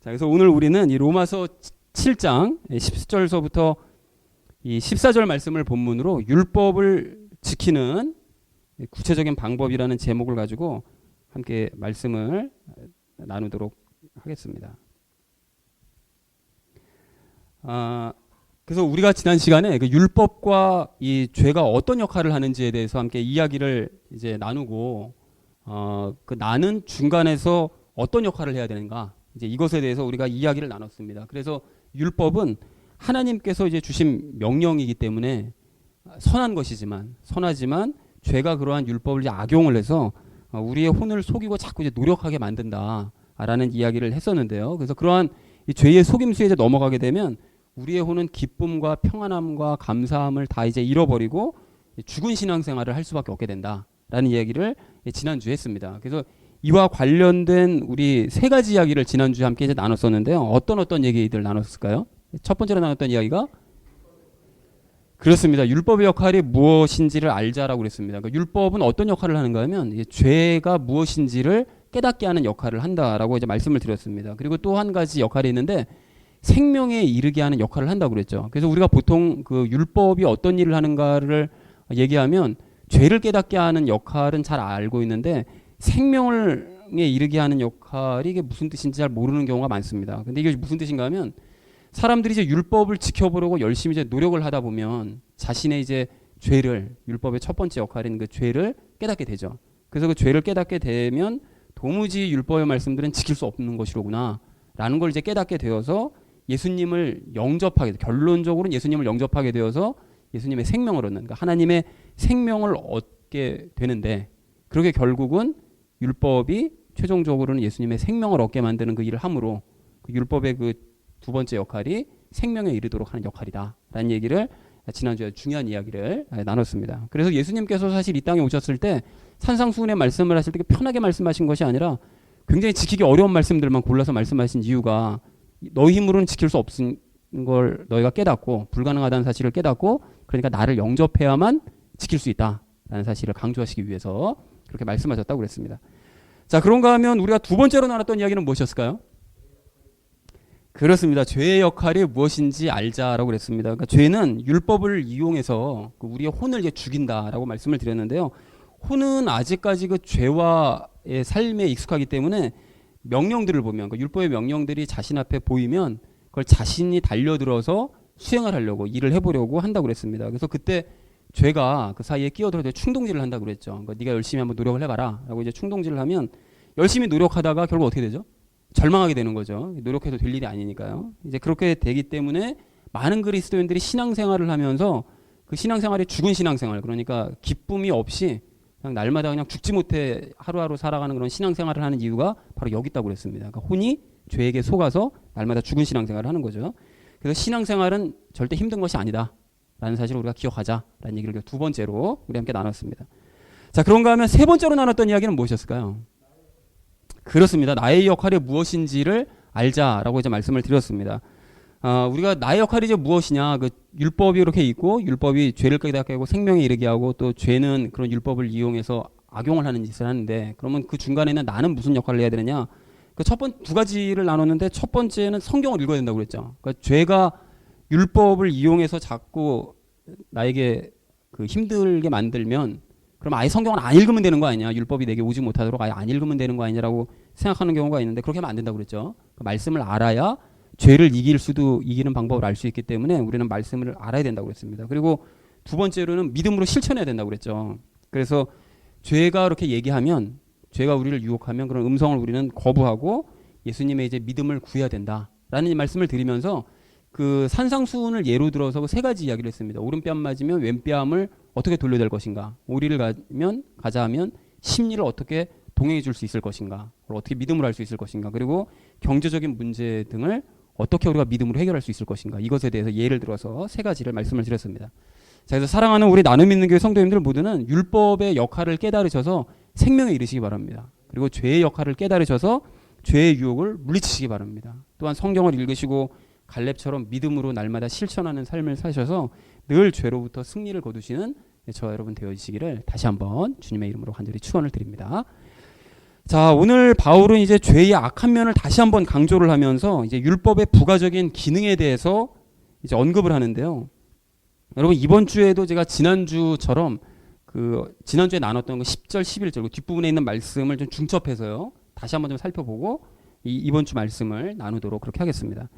자, 그래서 오늘 우리는 이 로마서 7장 10절서부터 이 14절 말씀을 본문으로 율법을 지키는 구체적인 방법이라는 제목을 가지고 함께 말씀을 나누도록 하겠습니다. 그래서 우리가 지난 시간에 그 율법과 이 죄가 어떤 역할을 하는지에 대해서 함께 이야기를 이제 나누고 그 나는 중간에서 어떤 역할을 해야 되는가 이제 이것에 대해서 우리가 이야기를 나눴습니다. 그래서 율법은 하나님께서 이제 주신 명령이기 때문에 선하지만 죄가 그러한 율법을 이제 악용을 해서 우리의 혼을 속이고 자꾸 이제 노력하게 만든다라는 이야기를 했었는데요. 그래서 그러한 이 죄의 속임수에 이제 넘어가게 되면 우리의 혼은 기쁨과 평안함과 감사함을 다 이제 잃어버리고 죽은 신앙생활을 할 수밖에 없게 된다라는 이야기를 지난주에 했습니다. 그래서 이와 관련된 우리 세 가지 이야기를 지난주에 함께 이제 나눴었는데요. 어떤 얘기들 나눴을까요? 첫 번째로 나눴던 이야기가 그렇습니다. 율법의 역할이 무엇인지를 알자라고 그랬습니다. 그러니까 율법은 어떤 역할을 하는가 하면 죄가 무엇인지를 깨닫게 하는 역할을 한다라고 이제 말씀을 드렸습니다. 그리고 또 한 가지 역할이 있는데 생명에 이르게 하는 역할을 한다고 그랬죠. 그래서 우리가 보통 그 율법이 어떤 일을 하는가를 얘기하면 죄를 깨닫게 하는 역할은 잘 알고 있는데 생명에 이르게 하는 역할이 이게 무슨 뜻인지 잘 모르는 경우가 많습니다. 근데 이게 무슨 뜻인가 하면 사람들이 이제 율법을 지켜보려고 열심히 이제 노력을 하다 보면 자신의 이제 죄를 율법의 첫 번째 역할인 그 죄를 깨닫게 되죠. 그래서 그 죄를 깨닫게 되면 도무지 율법의 말씀들은 지킬 수 없는 것이로구나라는 걸 이제 깨닫게 되어서 결론적으로는 예수님을 영접하게 되어서 예수님의 생명을 얻는, 그러니까 하나님의 생명을 얻게 되는데 그렇게 결국은 율법이 최종적으로는 예수님의 생명을 얻게 만드는 그 일을 함으로 그 율법의 그 두 번째 역할이 생명에 이르도록 하는 역할이다라는 얘기를 지난주에 중요한 이야기를 나눴습니다. 그래서 예수님께서 사실 이 땅에 오셨을 때 산상수훈의 말씀을 하실 때 편하게 말씀하신 것이 아니라 굉장히 지키기 어려운 말씀들만 골라서 말씀하신 이유가 너희 힘으로는 지킬 수 없는 걸 너희가 깨닫고 불가능하다는 사실을 깨닫고 그러니까 나를 영접해야만 지킬 수 있다라는 사실을 강조하시기 위해서 그렇게 말씀하셨다고 그랬습니다. 자, 그런가 하면 우리가 두 번째로 나눴던 이야기는 무엇이었을까요? 그렇습니다. 죄의 역할이 무엇인지 알자라고 그랬습니다. 그러니까 죄는 율법을 이용해서 우리의 혼을 이제 죽인다라고 말씀을 드렸는데요. 혼은 아직까지 그 죄와의 삶에 익숙하기 때문에 명령들을 보면 그 율법의 명령들이 자신 앞에 보이면 그걸 자신이 달려들어서 수행을 하려고 일을 해보려고 한다고 그랬습니다. 그래서 그때 죄가 그 사이에 끼어들어서 충동질을 한다고 그랬죠. 그러니까 네가 열심히 한번 노력을 해봐라라고 이제 충동질을 하면 열심히 노력하다가 결국 어떻게 되죠? 절망하게 되는 거죠. 노력해도 될 일이 아니니까요. 이제 그렇게 되기 때문에 많은 그리스도인들이 신앙생활을 하면서 그 신앙생활이 죽은 신앙생활, 그러니까 기쁨이 없이 그냥 날마다 그냥 죽지 못해 하루하루 살아가는 그런 신앙생활을 하는 이유가 바로 여기 있다고 그랬습니다. 그러니까 혼이 죄에게 속아서 날마다 죽은 신앙생활을 하는 거죠. 그래서 신앙생활은 절대 힘든 것이 아니다라는 사실을 우리가 기억하자라는 얘기를 두 번째로 우리 함께 나눴습니다. 자, 그런가 하면 세 번째로 나눴던 이야기는 무엇이었을까요? 그렇습니다. 나의 역할이 무엇인지를 알자라고 이제 말씀을 드렸습니다. 우리가 나의 역할이 이제 무엇이냐? 그 율법이 이렇게 있고 율법이 죄를 깨닫게 하고 생명에 이르게 하고 또 죄는 그런 율법을 이용해서 악용을 하는 짓을 하는데 그러면 그 중간에는 나는 무슨 역할을 해야 되느냐? 그 두 가지를 나눴는데 첫 번째는 성경을 읽어야 된다고 그랬죠. 그러니까 죄가 율법을 이용해서 자꾸 나에게 그 힘들게 만들면 그럼 아예 성경을 안 읽으면 되는 거 아니냐? 율법이 내게 오지 못하도록 아예 안 읽으면 되는 거 아니냐라고 생각하는 경우가 있는데 그렇게 하면 안 된다고 그랬죠. 그 말씀을 알아야 죄를 이기는 방법을 알 수 있기 때문에 우리는 말씀을 알아야 된다고 그랬습니다. 그리고 두 번째로는 믿음으로 실천해야 된다고 그랬죠. 그래서 죄가 그렇게 얘기하면 죄가 우리를 유혹하면 그런 음성을 우리는 거부하고 예수님의 이제 믿음을 구해야 된다라는 말씀을 드리면서 그 산상수훈을 예로 들어서 그 세 가지 이야기를 했습니다. 오른뺨 맞으면 왼뺨을 어떻게 돌려댈 것인가? 오리를 가자 하면 심리를 어떻게 동행해 줄 수 있을 것인가? 어떻게 믿음으로 할 수 있을 것인가? 그리고 경제적인 문제 등을 어떻게 우리가 믿음으로 해결할 수 있을 것인가? 이것에 대해서 예를 들어서 세 가지를 말씀을 드렸습니다. 자, 그래서 사랑하는 우리 나눔 있는 교회 성도님들 모두는 율법의 역할을 깨달으셔서 생명에 이르시기 바랍니다. 그리고 죄의 역할을 깨달으셔서 죄의 유혹을 물리치시기 바랍니다. 또한 성경을 읽으시고 갈렙처럼 믿음으로 날마다 실천하는 삶을 사셔서 늘 죄로부터 승리를 거두시는 저와 여러분 되어지시기를 다시 한번 주님의 이름으로 간절히 축원을 드립니다. 자, 오늘 바울은 이제 죄의 악한 면을 다시 한번 강조를 하면서 이제 율법의 부가적인 기능에 대해서 이제 언급을 하는데요. 여러분 이번 주에도 제가 지난주처럼 그 지난주에 나눴던 그 10절, 11절 그 뒷부분에 있는 말씀을 좀 중첩해서요. 다시 한번 좀 살펴보고 이번 주 말씀을 나누도록 그렇게 하겠습니다.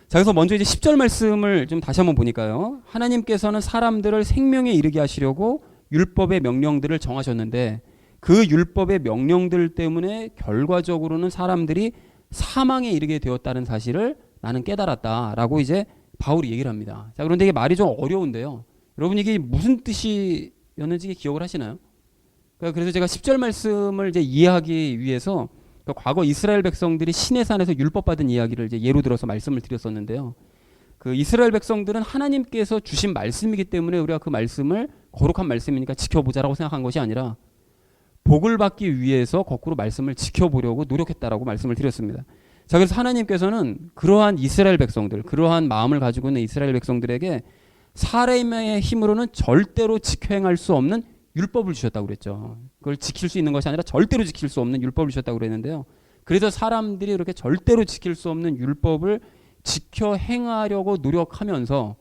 자, 그래서 먼저 이제 10절 말씀을 좀 다시 한번 보니까요. 하나님께서는 사람들을 생명에 이르게 하시려고 율법의 명령들을 정하셨는데 그 율법의 명령들 때문에 결과적으로는 사람들이 사망에 이르게 되었다는 사실을 나는 깨달았다라고 이제 바울이 얘기를 합니다. 자, 그런데 이게 말이 좀 어려운데요. 여러분 이게 무슨 뜻이었는지 기억을 하시나요? 그래서 제가 10절 말씀을 이제 이해하기 위해서 과거 이스라엘 백성들이 시내산에서 율법 받은 이야기를 이제 예로 들어서 말씀을 드렸었는데요. 그 이스라엘 백성들은 하나님께서 주신 말씀이기 때문에 우리가 그 말씀을 거룩한 말씀이니까 지켜보자라고 생각한 것이 아니라 복을 받기 위해서 거꾸로 말씀을 지켜보려고 노력했다라고 말씀을 드렸습니다. 자, 그래서 하나님께서는 그러한 이스라엘 백성들, 그러한 마음을 가지고 있는 이스라엘 백성들에게 사람의 힘으로는 절대로 지켜 행할 수 없는 율법을 주셨다고 그랬죠. 그걸 지킬 수 있는 것이 아니라 절대로 지킬 수 없는 율법을 주셨다고 그랬는데요. 그래서 사람들이 이렇게 절대로 지킬 수 없는 율법을 지켜 행하려고 노력하면서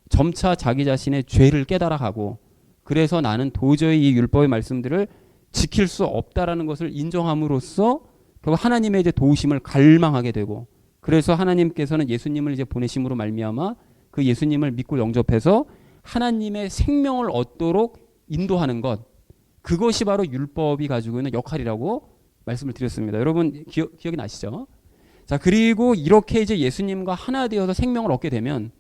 점차 자기 자신의 죄를 깨달아가고 그래서 나는 도저히 이 율법의 말씀들을 지킬 수 없다라는 것을 인정함으로써 결국 하나님의 이제 도우심을 갈망하게 되고 그래서 하나님께서는 예수님을 이제 보내심으로 말미암아 그 예수님을 믿고 영접해서 하나님의 생명을 얻도록 인도하는 것 그것이 바로 율법이 가지고 있는 역할이라고 말씀을 드렸습니다. 여러분 기억이 나시죠? 자, 그리고 이렇게 이제 예수님과 하나 되어서 생명을 얻게 되면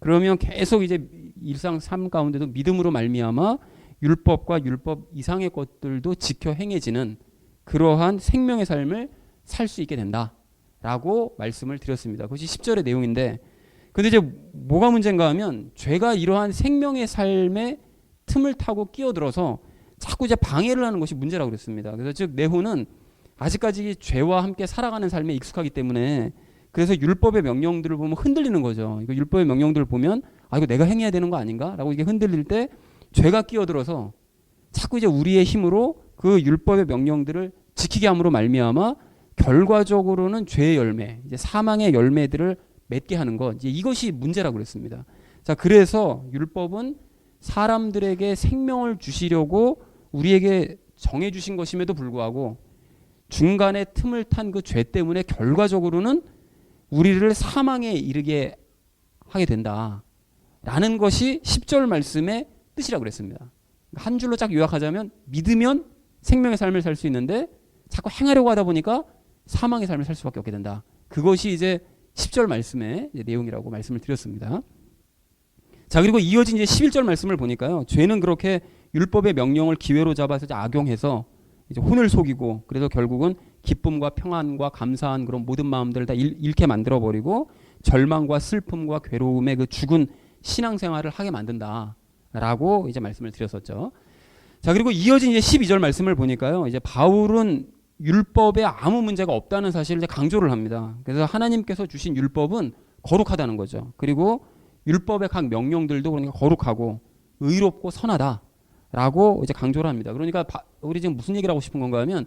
그러면 계속 이제 일상 삶 가운데도 믿음으로 말미암아 율법과 율법 이상의 것들도 지켜 행해지는 그러한 생명의 삶을 살 수 있게 된다라고 말씀을 드렸습니다. 그것이 10절의 내용인데 근데 이제 뭐가 문제인가 하면 죄가 이러한 생명의 삶에 틈을 타고 끼어들어서 자꾸 이제 방해를 하는 것이 문제라고 그랬습니다. 그래서 즉 내후는 아직까지 죄와 함께 살아가는 삶에 익숙하기 때문에 그래서 율법의 명령들을 보면 흔들리는 거죠. 이거 율법의 명령들을 보면 아 이거 내가 행해야 되는 거 아닌가라고 이게 흔들릴 때 죄가 끼어들어서 자꾸 이제 우리의 힘으로 그 율법의 명령들을 지키게 함으로 말미암아 결과적으로는 죄의 열매, 이제 사망의 열매들을 맺게 하는 것, 이제 이것이 문제라고 그랬습니다. 자, 그래서 율법은 사람들에게 생명을 주시려고 우리에게 정해 주신 것임에도 불구하고 중간에 틈을 탄 그 죄 때문에 결과적으로는 우리를 사망에 이르게 하게 된다라는 것이 10절 말씀의 뜻이라고 그랬습니다. 한 줄로 쫙 요약하자면 믿으면 생명의 삶을 살 수 있는데 자꾸 행하려고 하다 보니까 사망의 삶을 살 수밖에 없게 된다. 그것이 이제 10절 말씀의 내용이라고 말씀을 드렸습니다. 자, 그리고 이어진 이제 11절 말씀을 보니까요. 죄는 그렇게 율법의 명령을 기회로 잡아서 악용해서 이제 혼을 속이고 그래서 결국은 기쁨과 평안과 감사한 그런 모든 마음들을 다 잃게 만들어 버리고 절망과 슬픔과 괴로움의 그 죽은 신앙생활을 하게 만든다라고 이제 말씀을 드렸었죠. 자, 그리고 이어진 이제 12절 말씀을 보니까요. 이제 바울은 율법에 아무 문제가 없다는 사실을 이제 강조를 합니다. 그래서 하나님께서 주신 율법은 거룩하다는 거죠. 그리고 율법의 각 명령들도 그러니까 거룩하고 의롭고 선하다라고 이제 강조를 합니다. 그러니까 우리 지금 무슨 얘기를 하고 싶은 건가 하면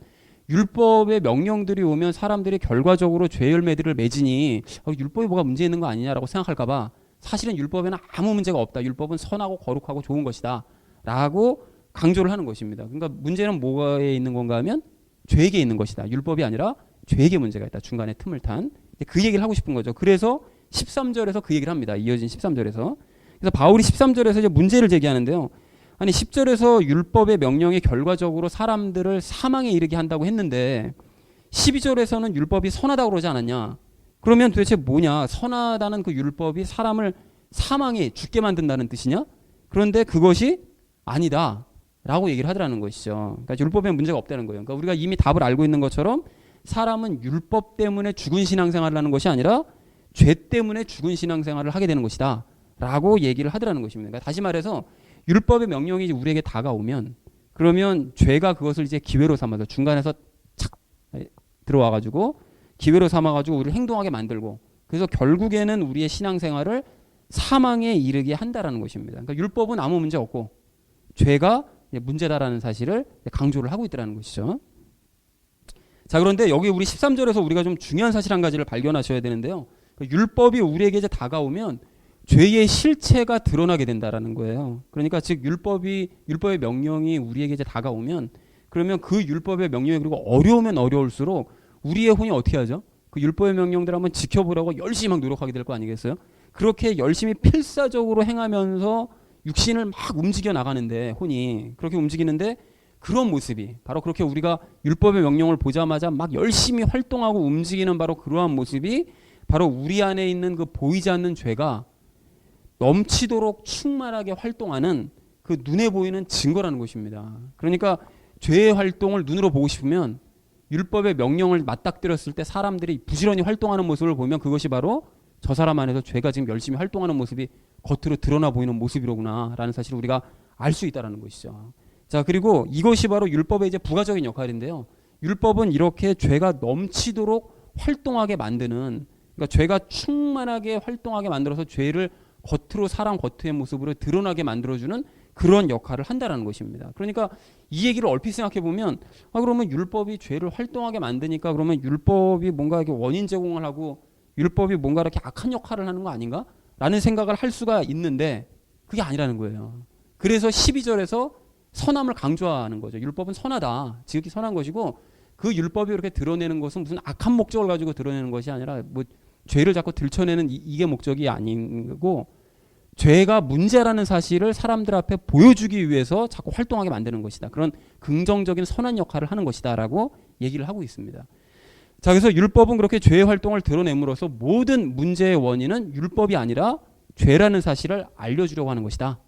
율법의 명령들이 오면 사람들이 결과적으로 죄 열매들을 맺으니 율법이 뭐가 문제 있는 거 아니냐라고 생각할까 봐 사실은 율법에는 아무 문제가 없다. 율법은 선하고 거룩하고 좋은 것이다. 라고 강조를 하는 것입니다. 그러니까 문제는 뭐에 있는 건가 하면 죄에게 있는 것이다. 율법이 아니라 죄에게 문제가 있다. 중간에 틈을 탄. 그 얘기를 하고 싶은 거죠. 그래서 13절에서 그 얘기를 합니다. 이어진 13절에서. 그래서 바울이 13절에서 이제 문제를 제기하는데요. 아니 10절에서 율법의 명령이 결과적으로 사람들을 사망에 이르게 한다고 했는데 12절에서는 율법이 선하다고 그러지 않았냐. 그러면 도대체 뭐냐. 선하다는 그 율법이 사람을 사망에 죽게 만든다는 뜻이냐. 그런데 그것이 아니다 라고 얘기를 하더라는 것이죠. 그러니까 율법에 문제가 없다는 거예요. 그러니까 우리가 이미 답을 알고 있는 것처럼 사람은 율법 때문에 죽은 신앙생활을 하는 것이 아니라 죄 때문에 죽은 신앙생활을 하게 되는 것이다 라고 얘기를 하더라는 것입니다. 그러니까 다시 말해서 율법의 명령이 이제 우리에게 다가오면 그러면 죄가 그것을 이제 기회로 삼아서 중간에서 착 들어와가지고 기회로 삼아가지고 우리를 행동하게 만들고 그래서 결국에는 우리의 신앙생활을 사망에 이르게 한다라는 것입니다. 그러니까 율법은 아무 문제 없고 죄가 문제다라는 사실을 강조를 하고 있다는 것이죠. 자, 그런데 여기 우리 13절에서 우리가 좀 중요한 사실 한 가지를 발견하셔야 되는데요. 율법이 우리에게 이제 다가오면 죄의 실체가 드러나게 된다라는 거예요. 그러니까 즉 율법의 명령이 우리에게 이제 다가오면 그러면 그 율법의 명령이 그리고 어려우면 어려울수록 우리의 혼이 어떻게 하죠? 그 율법의 명령들 한번 지켜보라고 열심히 막 노력하게 될 거 아니겠어요? 그렇게 열심히 필사적으로 행하면서 육신을 막 움직여 나가는데 혼이 그렇게 움직이는데 그런 모습이 바로 그렇게 우리가 율법의 명령을 보자마자 막 열심히 활동하고 움직이는 바로 그러한 모습이 바로 우리 안에 있는 그 보이지 않는 죄가 넘치도록 충만하게 활동하는 그 눈에 보이는 증거라는 것입니다. 그러니까 죄의 활동을 눈으로 보고 싶으면 율법의 명령을 맞닥뜨렸을 때 사람들이 부지런히 활동하는 모습을 보면 그것이 바로 저 사람 안에서 죄가 지금 열심히 활동하는 모습이 겉으로 드러나 보이는 모습이로구나 라는 사실을 우리가 알 수 있다는 것이죠. 자, 그리고 이것이 바로 율법의 이제 부가적인 역할인데요. 율법은 이렇게 죄가 넘치도록 활동하게 만드는, 그러니까 죄가 충만하게 활동하게 만들어서 죄를 겉으로 사람 겉의 모습으로 드러나게 만들어주는 그런 역할을 한다는 것입니다. 그러니까 이 얘기를 얼핏 생각해 보면 그러면 율법이 죄를 활동하게 만드니까 그러면 율법이 뭔가 이렇게 원인 제공을 하고 율법이 뭔가 이렇게 악한 역할을 하는 거 아닌가? 라는 생각을 할 수가 있는데 그게 아니라는 거예요. 그래서 12절에서 선함을 강조하는 거죠. 율법은 선하다. 지극히 선한 것이고 그 율법이 이렇게 드러내는 것은 무슨 악한 목적을 가지고 드러내는 것이 아니라 뭐 죄를 자꾸 들춰내는 이게 목적이 아니고 죄가 문제라는 사실을 사람들 앞에 보여주기 위해서 자꾸 활동하게 만드는 것이다. 그런 긍정적인 선한 역할을 하는 것이다라고 얘기를 하고 있습니다. 자, 그래서 율법은 그렇게 죄의 활동을 드러냄으로써 모든 문제의 원인은 율법이 아니라 죄라는 사실을 알려주려고 하는 것이다.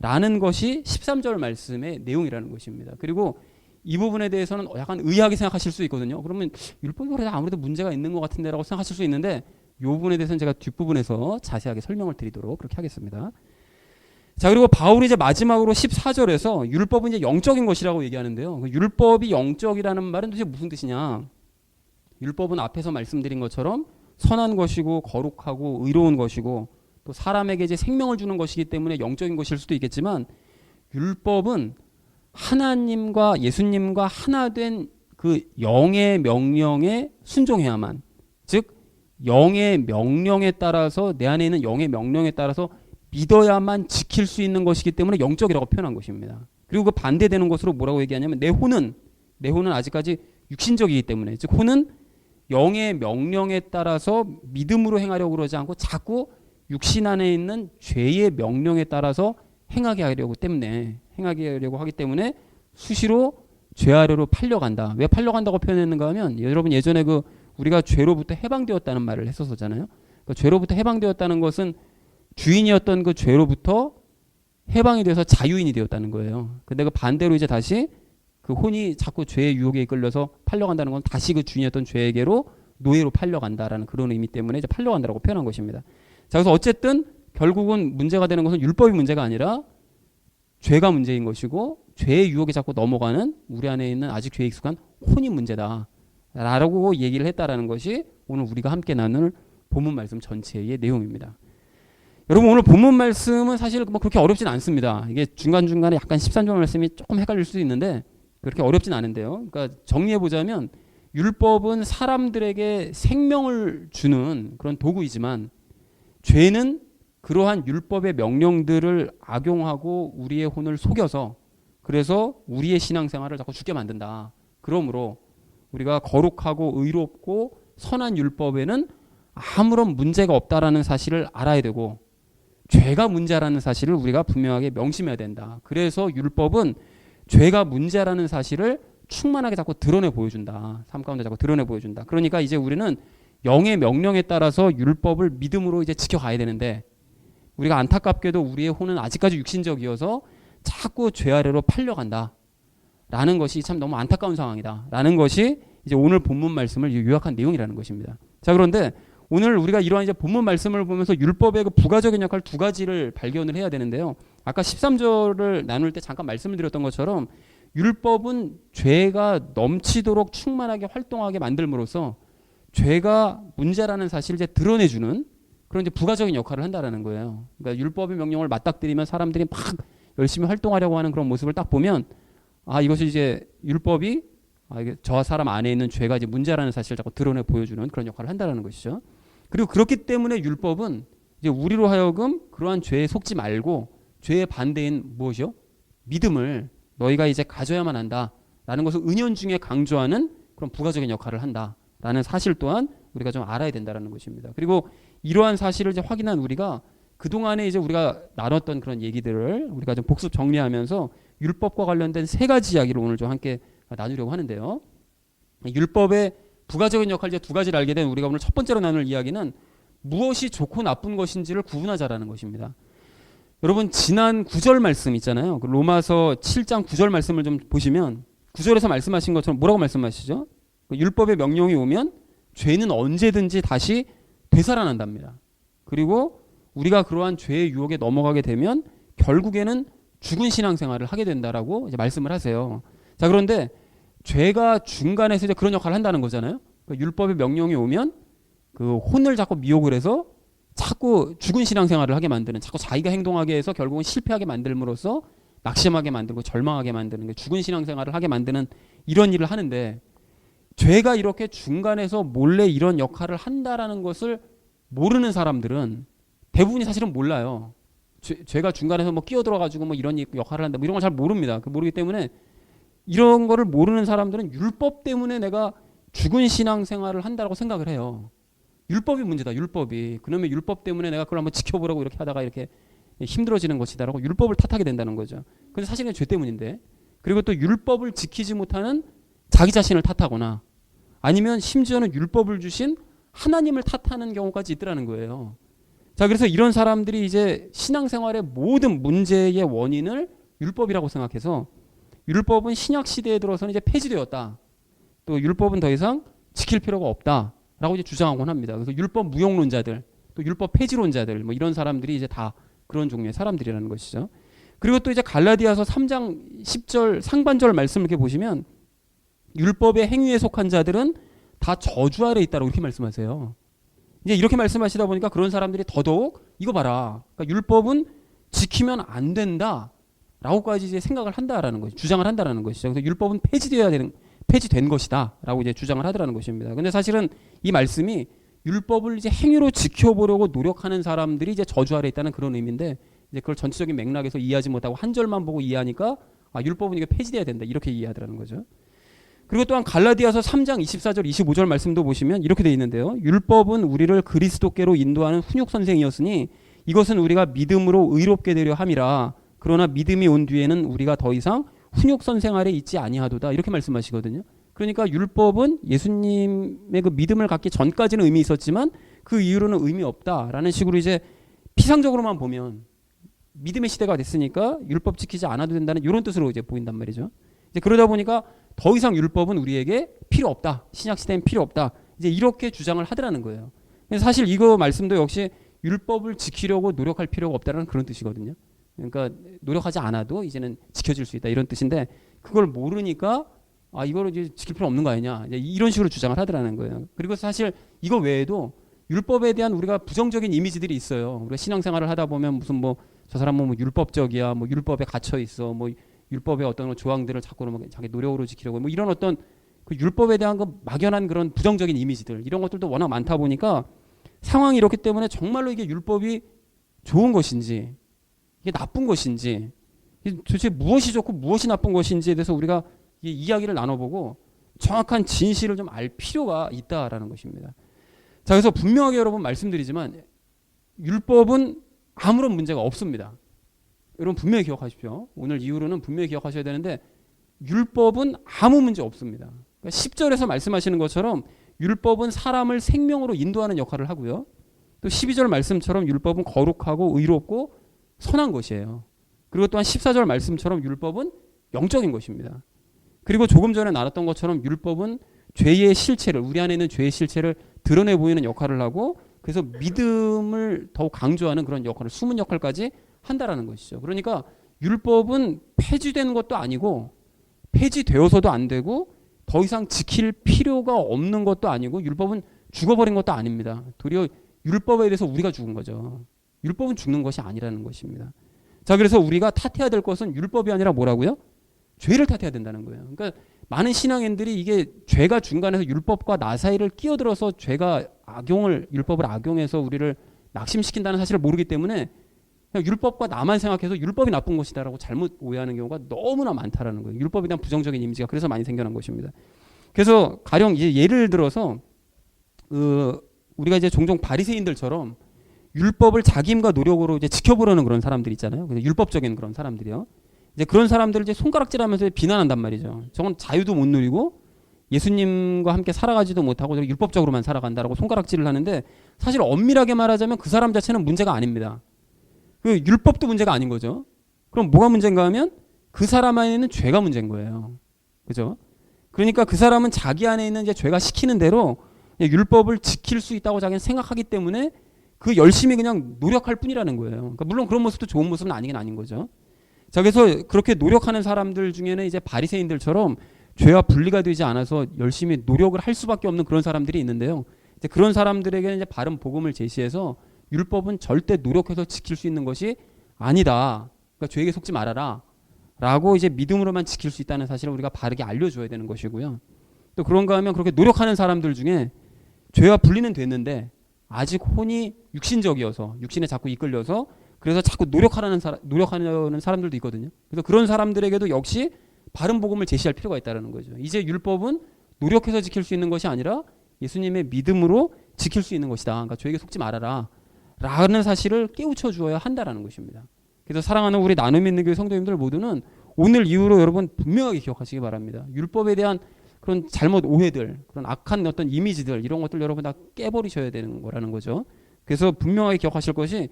라는 것이 13절 말씀의 내용이라는 것입니다. 그리고 이 부분에 대해서는 약간 의아하게 생각하실 수 있거든요. 그러면 율법이 그래도 아무래도 문제가 있는 것 같은데 라고 생각하실 수 있는데 이 부분에 대해서는 제가 뒷부분에서 자세하게 설명을 드리도록 그렇게 하겠습니다. 자, 그리고 바울이 이제 마지막으로 14절에서 율법은 이제 영적인 것이라고 얘기하는데요. 율법이 영적이라는 말은 도대체 무슨 뜻이냐? 율법은 앞에서 말씀드린 것처럼 선한 것이고 거룩하고 의로운 것이고 또 사람에게 이제 생명을 주는 것이기 때문에 영적인 것일 수도 있겠지만 율법은 하나님과 예수님과 하나 된 그 영의 명령에 순종해야만, 즉 영의 명령에 따라서 내 안에 있는 영의 명령에 따라서 믿어야만 지킬 수 있는 것이기 때문에 영적이라고 표현한 것입니다. 그리고 그 반대되는 것으로 뭐라고 얘기하냐면 내 혼은 아직까지 육신적이기 때문에, 즉 혼은 영의 명령에 따라서 믿음으로 행하려고 그러지 않고 자꾸 육신 안에 있는 죄의 명령에 따라서 행하게 하려고 하기 때문에 수시로 죄 아래로 팔려간다. 왜 팔려간다고 표현했는가 하면 여러분 예전에 그 우리가 죄로부터 해방되었다는 말을 했었잖아요. 그러니까 죄로부터 해방되었다는 것은 주인이었던 그 죄로부터 해방이 돼서 자유인이 되었다는 거예요. 근데 그 반대로 이제 다시 그 혼이 자꾸 죄의 유혹에 이끌려서 팔려간다는 건 다시 그 주인이었던 죄에게로 노예로 팔려간다라는 그런 의미 때문에 이제 팔려간다라고 표현한 것입니다. 자, 그래서 어쨌든 결국은 문제가 되는 것은 율법이 문제가 아니라 죄가 문제인 것이고 죄의 유혹에 자꾸 넘어가는 우리 안에 있는 아직 죄에 익숙한 혼이 문제다 라고 얘기를 했다라는 것이 오늘 우리가 함께 나눌 본문 말씀 전체의 내용입니다. 여러분 오늘 본문 말씀은 사실 뭐 그렇게 어렵진 않습니다. 이게 중간중간에 약간 13절 말씀이 조금 헷갈릴 수도 있는데 그렇게 어렵진 않은데요. 그러니까 정리해보자면 율법은 사람들에게 생명을 주는 그런 도구이지만 죄는 그러한 율법의 명령들을 악용하고 우리의 혼을 속여서 그래서 우리의 신앙생활을 자꾸 죽게 만든다. 그러므로 우리가 거룩하고 의롭고 선한 율법에는 아무런 문제가 없다라는 사실을 알아야 되고 죄가 문제라는 사실을 우리가 분명하게 명심해야 된다. 그래서 율법은 죄가 문제라는 사실을 충만하게 자꾸 드러내 보여준다. 삶 가운데 자꾸 드러내 보여준다. 그러니까 이제 우리는 영의 명령에 따라서 율법을 믿음으로 이제 지켜가야 되는데 우리가 안타깝게도 우리의 혼은 아직까지 육신적이어서 자꾸 죄 아래로 팔려간다. 라는 것이 참 너무 안타까운 상황이다. 라는 것이 이제 오늘 본문 말씀을 요약한 내용이라는 것입니다. 자, 그런데 오늘 우리가 이러한 이제 본문 말씀을 보면서 율법의 그 부가적인 역할 두 가지를 발견을 해야 되는데요. 아까 13절을 나눌 때 잠깐 말씀을 드렸던 것처럼 율법은 죄가 넘치도록 충만하게 활동하게 만들므로써 죄가 문제라는 사실을 이제 드러내주는 그런 이제 부가적인 역할을 한다라는 거예요. 그러니까 율법의 명령을 맞닥뜨리면 사람들이 막 열심히 활동하려고 하는 그런 모습을 딱 보면 이것이 이제 율법이 이게 저 사람 안에 있는 죄가 이제 문제라는 사실을 자꾸 드러내 보여주는 그런 역할을 한다는 것이죠. 그리고 그렇기 때문에 율법은 이제 우리로 하여금 그러한 죄에 속지 말고 죄의 반대인 무엇이요? 믿음을 너희가 이제 가져야만 한다라는 것을 은연중에 강조하는 그런 부가적인 역할을 한다라는 사실 또한 우리가 좀 알아야 된다라는 것입니다. 그리고 이러한 사실을 이제 확인한 우리가 그동안에 이제 우리가 나눴던 그런 얘기들을 우리가 좀 복습 정리하면서 율법과 관련된 세 가지 이야기를 오늘 좀 함께 나누려고 하는데요. 율법의 부가적인 역할 이제 두 가지를 알게 된 우리가 오늘 첫 번째로 나눌 이야기는 무엇이 좋고 나쁜 것인지를 구분하자라는 것입니다. 여러분 지난 9절 말씀 있잖아요. 로마서 7장 9절 말씀을 좀 보시면 9절에서 말씀하신 것처럼 뭐라고 말씀하시죠? 율법의 명령이 오면 죄는 언제든지 다시 되살아난답니다. 그리고 우리가 그러한 죄의 유혹에 넘어가게 되면 결국에는 죽은 신앙생활을 하게 된다라고 이제 말씀을 하세요. 자, 그런데 죄가 중간에서 이제 그런 역할을 한다는 거잖아요. 그러니까 율법의 명령이 오면 그 혼을 자꾸 미혹을 해서 자꾸 죽은 신앙생활을 하게 만드는, 자꾸 자기가 행동하게 해서 결국은 실패하게 만들므로써 낙심하게 만들고 절망하게 만드는, 죽은 신앙생활을 하게 만드는 이런 일을 하는데, 죄가 이렇게 중간에서 몰래 이런 역할을 한다라는 것을 모르는 사람들은 대부분이 사실은 몰라요. 죄가 중간에서 뭐 끼어들어가지고 뭐 이런 역할을 한다, 뭐 이런 걸 잘 모릅니다. 모르기 때문에 이런 거를 모르는 사람들은 율법 때문에 내가 죽은 신앙생활을 한다고 생각을 해요. 율법이 문제다. 율법이. 그러면 율법 때문에 내가 그걸 한번 지켜보라고 이렇게 하다가 이렇게 힘들어지는 것이다라고 율법을 탓하게 된다는 거죠. 근데 사실은 죄 때문인데. 그리고 또 율법을 지키지 못하는 자기 자신을 탓하거나 아니면 심지어는 율법을 주신 하나님을 탓하는 경우까지 있더라는 거예요. 자, 그래서 이런 사람들이 이제 신앙생활의 모든 문제의 원인을 율법이라고 생각해서 율법은 신약 시대에 들어서는 이제 폐지되었다. 또 율법은 더 이상 지킬 필요가 없다라고 이제 주장하곤 합니다. 그래서 율법 무용론자들, 또 율법 폐지론자들, 뭐 이런 사람들이 이제 다 그런 종류의 사람들이라는 것이죠. 그리고 또 이제 갈라디아서 3장 10절 상반절 말씀을 이렇게 보시면 율법의 행위에 속한 자들은 다 저주 아래 있다고 이렇게 말씀하세요. 이제 이렇게 말씀하시다 보니까 그런 사람들이 더더욱 이거 봐라. 그러니까 율법은 지키면 안 된다라고까지 이제 생각을 한다라는 거죠. 주장을 한다라는 것이죠. 그래서 율법은 폐지된 것이다라고 이제 주장을 하더라는 것입니다. 근데 사실은 이 말씀이 율법을 이제 행위로 지켜보려고 노력하는 사람들이 이제 저주 아래 있다는 그런 의미인데, 이제 그걸 전체적인 맥락에서 이해하지 못하고 한 절만 보고 이해하니까 율법은 이게 폐지돼야 된다 이렇게 이해하더라는 거죠. 그리고 또한 갈라디아서 3장 24절 25절 말씀도 보시면 이렇게 되어 있는데요. 율법은 우리를 그리스도께로 인도하는 훈육 선생이었으니 이것은 우리가 믿음으로 의롭게 되려 함이라. 그러나 믿음이 온 뒤에는 우리가 더 이상 훈육 선생 아래 있지 아니하도다 이렇게 말씀하시거든요. 그러니까 율법은 예수님의 그 믿음을 갖기 전까지는 의미 있었지만 그 이후로는 의미 없다라는 식으로 이제 피상적으로만 보면 믿음의 시대가 됐으니까 율법 지키지 않아도 된다는 이런 뜻으로 이제 보인단 말이죠. 이제 그러다 보니까 더 이상 율법은 우리에게 필요 없다. 신약 시대엔 필요 없다. 이제 이렇게 주장을 하더라는 거예요. 사실 이거 말씀도 역시 율법을 지키려고 노력할 필요가 없다는 그런 뜻이거든요. 그러니까 노력하지 않아도 이제는 지켜질 수 있다 이런 뜻인데, 그걸 모르니까 이거를 이제 지킬 필요 없는 거 아니냐 이런 식으로 주장을 하더라는 거예요. 그리고 사실 이거 외에도 율법에 대한 우리가 부정적인 이미지들이 있어요. 우리가 신앙생활을 하다 보면 무슨 뭐 저 사람은 뭐 율법적이야, 뭐 율법에 갇혀 있어, 뭐 율법의 어떤 조항들을 자꾸 자기 노력으로 지키려고 뭐 이런 어떤 그 율법에 대한 그 막연한 그런 부정적인 이미지들 이런 것들도 워낙 많다 보니까 상황이 이렇기 때문에 정말로 이게 율법이 좋은 것인지 이게 나쁜 것인지 도대체 무엇이 좋고 무엇이 나쁜 것인지에 대해서 우리가 이야기를 나눠보고 정확한 진실을 좀 알 필요가 있다라는 것입니다. 자, 그래서 분명하게 여러분 말씀드리지만 율법은 아무런 문제가 없습니다. 여러분 분명히 기억하십시오. 오늘 이후로는 분명히 기억하셔야 되는데 율법은 아무 문제 없습니다. 그러니까 10절에서 말씀하시는 것처럼 율법은 사람을 생명으로 인도하는 역할을 하고요. 또 12절 말씀처럼 율법은 거룩하고 의롭고 선한 것이에요. 그리고 또한 14절 말씀처럼 율법은 영적인 것입니다. 그리고 조금 전에 나눴던 것처럼 율법은 죄의 실체를, 우리 안에 있는 죄의 실체를 드러내 보이는 역할을 하고, 그래서 믿음을 더욱 강조하는 그런 역할을, 숨은 역할까지 한다라는 것이죠. 그러니까 율법은 폐지된 것도 아니고 폐지되어서도 안 되고 더 이상 지킬 필요가 없는 것도 아니고 율법은 죽어버린 것도 아닙니다. 도리어 율법에 대해서 우리가 죽은 거죠. 율법은 죽는 것이 아니라는 것입니다. 자, 그래서 우리가 탓해야 될 것은 율법이 아니라 뭐라고요? 죄를 탓해야 된다는 거예요. 그러니까 많은 신앙인들이 이게 죄가 중간에서 율법과 나 사이를 끼어들어서 죄가 율법을 악용해서 우리를 낙심시킨다는 사실을 모르기 때문에 그냥 율법과 나만 생각해서 율법이 나쁜 것이다라고 잘못 오해하는 경우가 너무나 많다라는 거예요. 율법에 대한 부정적인 이미지가 그래서 많이 생겨난 것입니다. 그래서 가령 이제 예를 들어서 우리가 이제 종종 바리새인들처럼 율법을 자기 힘과 노력으로 이제 지켜보려는 그런 사람들 있잖아요. 그래서 율법적인 그런 사람들이요. 이제 그런 사람들을 이제 손가락질하면서 비난한단 말이죠. 저건 자유도 못 누리고 예수님과 함께 살아가지도 못하고 율법적으로만 살아간다라고 손가락질을 하는데 사실 엄밀하게 말하자면 그 사람 자체는 문제가 아닙니다. 그 율법도 문제가 아닌 거죠. 그럼 뭐가 문제인가 하면 그 사람 안에 있는 죄가 문제인 거예요. 그죠? 그러니까 그 사람은 자기 안에 있는 이제 죄가 시키는 대로 율법을 지킬 수 있다고 자기는 생각하기 때문에 그 열심히 그냥 노력할 뿐이라는 거예요. 그러니까 물론 그런 모습도 좋은 모습은 아니긴 아닌 거죠. 자, 그래서 그렇게 노력하는 사람들 중에는 이제 바리새인들처럼 죄와 분리가 되지 않아서 열심히 노력을 할 수밖에 없는 그런 사람들이 있는데요. 이제 그런 사람들에게는 이제 바른 복음을 제시해서 율법은 절대 노력해서 지킬 수 있는 것이 아니다. 그러니까 죄에게 속지 말아라. 라고 이제 믿음으로만 지킬 수 있다는 사실을 우리가 바르게 알려줘야 되는 것이고요. 또 그런가 하면 그렇게 노력하는 사람들 중에 죄와 분리는 됐는데 아직 혼이 육신적이어서 육신에 자꾸 이끌려서 그래서 자꾸 노력하는 사람들도 있거든요. 그래서 그런 사람들에게도 역시 바른 복음을 제시할 필요가 있다는 거죠. 이제 율법은 노력해서 지킬 수 있는 것이 아니라 예수님의 믿음으로 지킬 수 있는 것이다. 그러니까 죄에게 속지 말아라. 라는 사실을 깨우쳐 주어야 한다라는 것입니다. 그래서 사랑하는 우리 나눔 있는 교회 성도님들 모두는 오늘 이후로 여러분 분명하게 기억하시기 바랍니다. 율법에 대한 그런 잘못 오해들, 그런 악한 어떤 이미지들 이런 것들 여러분 다 깨버리셔야 되는 거라는 거죠. 그래서 분명하게 기억하실 것이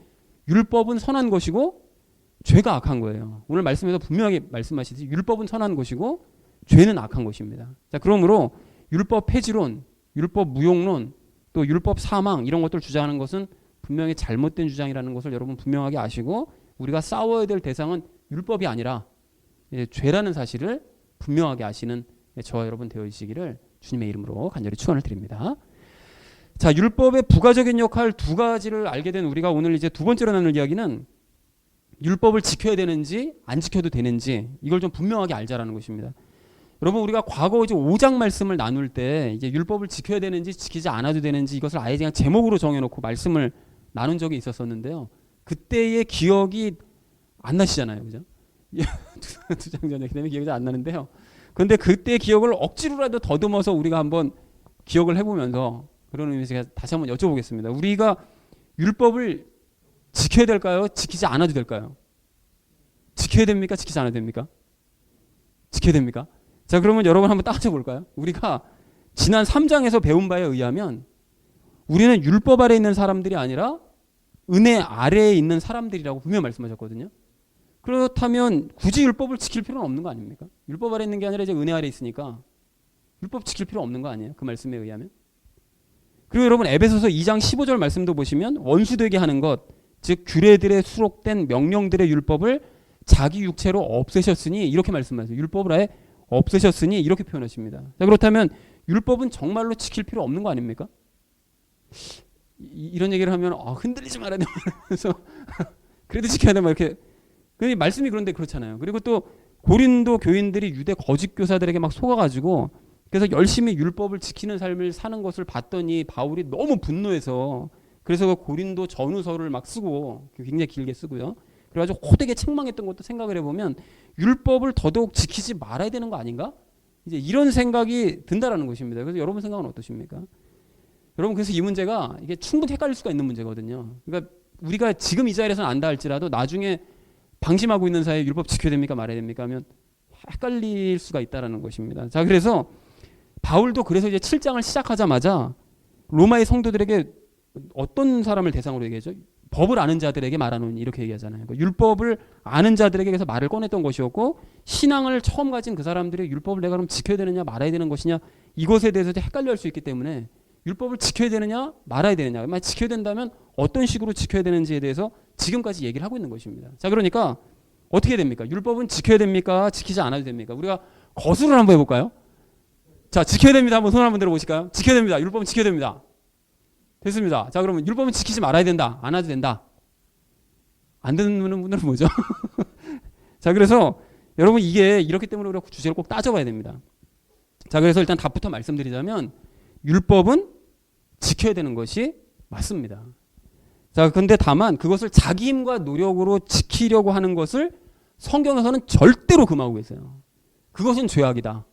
율법은 선한 것이고 죄가 악한 거예요. 오늘 말씀에서 분명하게 말씀하시듯이 율법은 선한 것이고 죄는 악한 것입니다. 자, 그러므로 율법 폐지론, 율법 무용론, 또 율법 사망 이런 것들 주장하는 것은 분명히 잘못된 주장이라는 것을 여러분 분명하게 아시고 우리가 싸워야 될 대상은 율법이 아니라 죄라는 사실을 분명하게 아시는 저와 여러분 되어주시기를 주님의 이름으로 간절히 축원을 드립니다. 자, 율법의 부가적인 역할 두 가지를 알게 된 우리가 오늘 이제 두 번째로 나눌 이야기는 율법을 지켜야 되는지 안 지켜도 되는지 이걸 좀 분명하게 알자라는 것입니다. 여러분 우리가 과거 이제 5장 말씀을 나눌 때 이제 율법을 지켜야 되는지 지키지 않아도 되는지 이것을 아예 그냥 제목으로 정해놓고 말씀을 나눈 적이 있었었는데요. 그때의 기억이 안 나시잖아요, 그죠? 두 장 전이기 때문에 기억이 잘 안 나는데요. 그런데 그때의 기억을 억지로라도 더듬어서 우리가 한번 기억을 해보면서 그런 의미에서 제가 다시 한번 여쭤보겠습니다. 우리가 율법을 지켜야 될까요? 지키지 않아도 될까요? 지켜야 됩니까? 지키지 않아도 됩니까? 지켜야 됩니까? 자, 그러면 여러분 한번 따져 볼까요? 우리가 지난 3장에서 배운 바에 의하면 우리는 율법 아래에 있는 사람들이 아니라 은혜 아래에 있는 사람들이라고 분명히 말씀하셨거든요. 그렇다면 굳이 율법을 지킬 필요는 없는 거 아닙니까? 율법 아래 있는 게 아니라 이제 은혜 아래 있으니까 율법 지킬 필요 없는 거 아니에요? 그 말씀에 의하면. 그리고 여러분 에베소서 2장 15절 말씀도 보시면 원수되게 하는 것, 즉 규례들에 수록된 명령들의 율법을 자기 육체로 없애셨으니 이렇게 말씀하세요. 율법을 아예 없애셨으니 이렇게 표현하십니다. 자, 그렇다면 율법은 정말로 지킬 필요 없는 거 아닙니까? 이런 얘기를 하면 흔들리지 말아야 돼. 그래서 그래도 지켜야 돼. 막 이렇게. 말씀이 그런데 그렇잖아요. 그리고 또 고린도 교인들이 유대 거짓 교사들에게 막 속아가지고 그래서 열심히 율법을 지키는 삶을 사는 것을 봤더니 바울이 너무 분노해서 그래서 고린도 전후서를 막 쓰고 굉장히 길게 쓰고요. 그래가지고 호되게 책망했던 것도 생각을 해보면 율법을 더더욱 지키지 말아야 되는 거 아닌가? 이제 이런 생각이 든다라는 것입니다. 그래서 여러분 생각은 어떠십니까? 여러분 그래서 이 문제가 이게 충분히 헷갈릴 수가 있는 문제거든요. 그러니까 우리가 지금 이 자리에서는 안다 할지라도 나중에 방심하고 있는 사이에 율법 지켜야 됩니까 말아야 됩니까 하면 헷갈릴 수가 있다라는 것입니다. 자, 그래서 바울도 그래서 이제 7장을 시작하자마자 로마의 성도들에게 어떤 사람을 대상으로 얘기하죠? 법을 아는 자들에게 말하노니 이렇게 얘기하잖아요. 그러니까 율법을 아는 자들에게 그래서 말을 꺼냈던 것이었고 신앙을 처음 가진 그 사람들이 율법을 내가 그럼 지켜야 되느냐 말아야 되는 것이냐 이것에 대해서 헷갈려 할 수 있기 때문에 율법을 지켜야 되느냐 말아야 되느냐 만약 지켜야 된다면 어떤 식으로 지켜야 되는지에 대해서 지금까지 얘기를 하고 있는 것입니다. 자, 그러니까 어떻게 됩니까? 율법은 지켜야 됩니까? 지키지 않아도 됩니까? 우리가 거수를 한번 해볼까요? 자, 지켜야 됩니다. 한번 손 한번 들어보실까요? 지켜야 됩니다. 율법은 지켜야 됩니다. 됐습니다. 자, 그러면 율법은 지키지 말아야 된다. 안 해도 된다. 안 듣는 분들은 뭐죠? 자, 그래서 여러분 이게 이렇기 때문에 우리가 주제를 꼭 따져봐야 됩니다. 자, 그래서 일단 답부터 말씀드리자면 율법은 지켜야 되는 것이 맞습니다. 자, 근데 다만 그것을 자기 힘과 노력으로 지키려고 하는 것을 성경에서는 절대로 금하고 계세요. 그것은 죄악이다.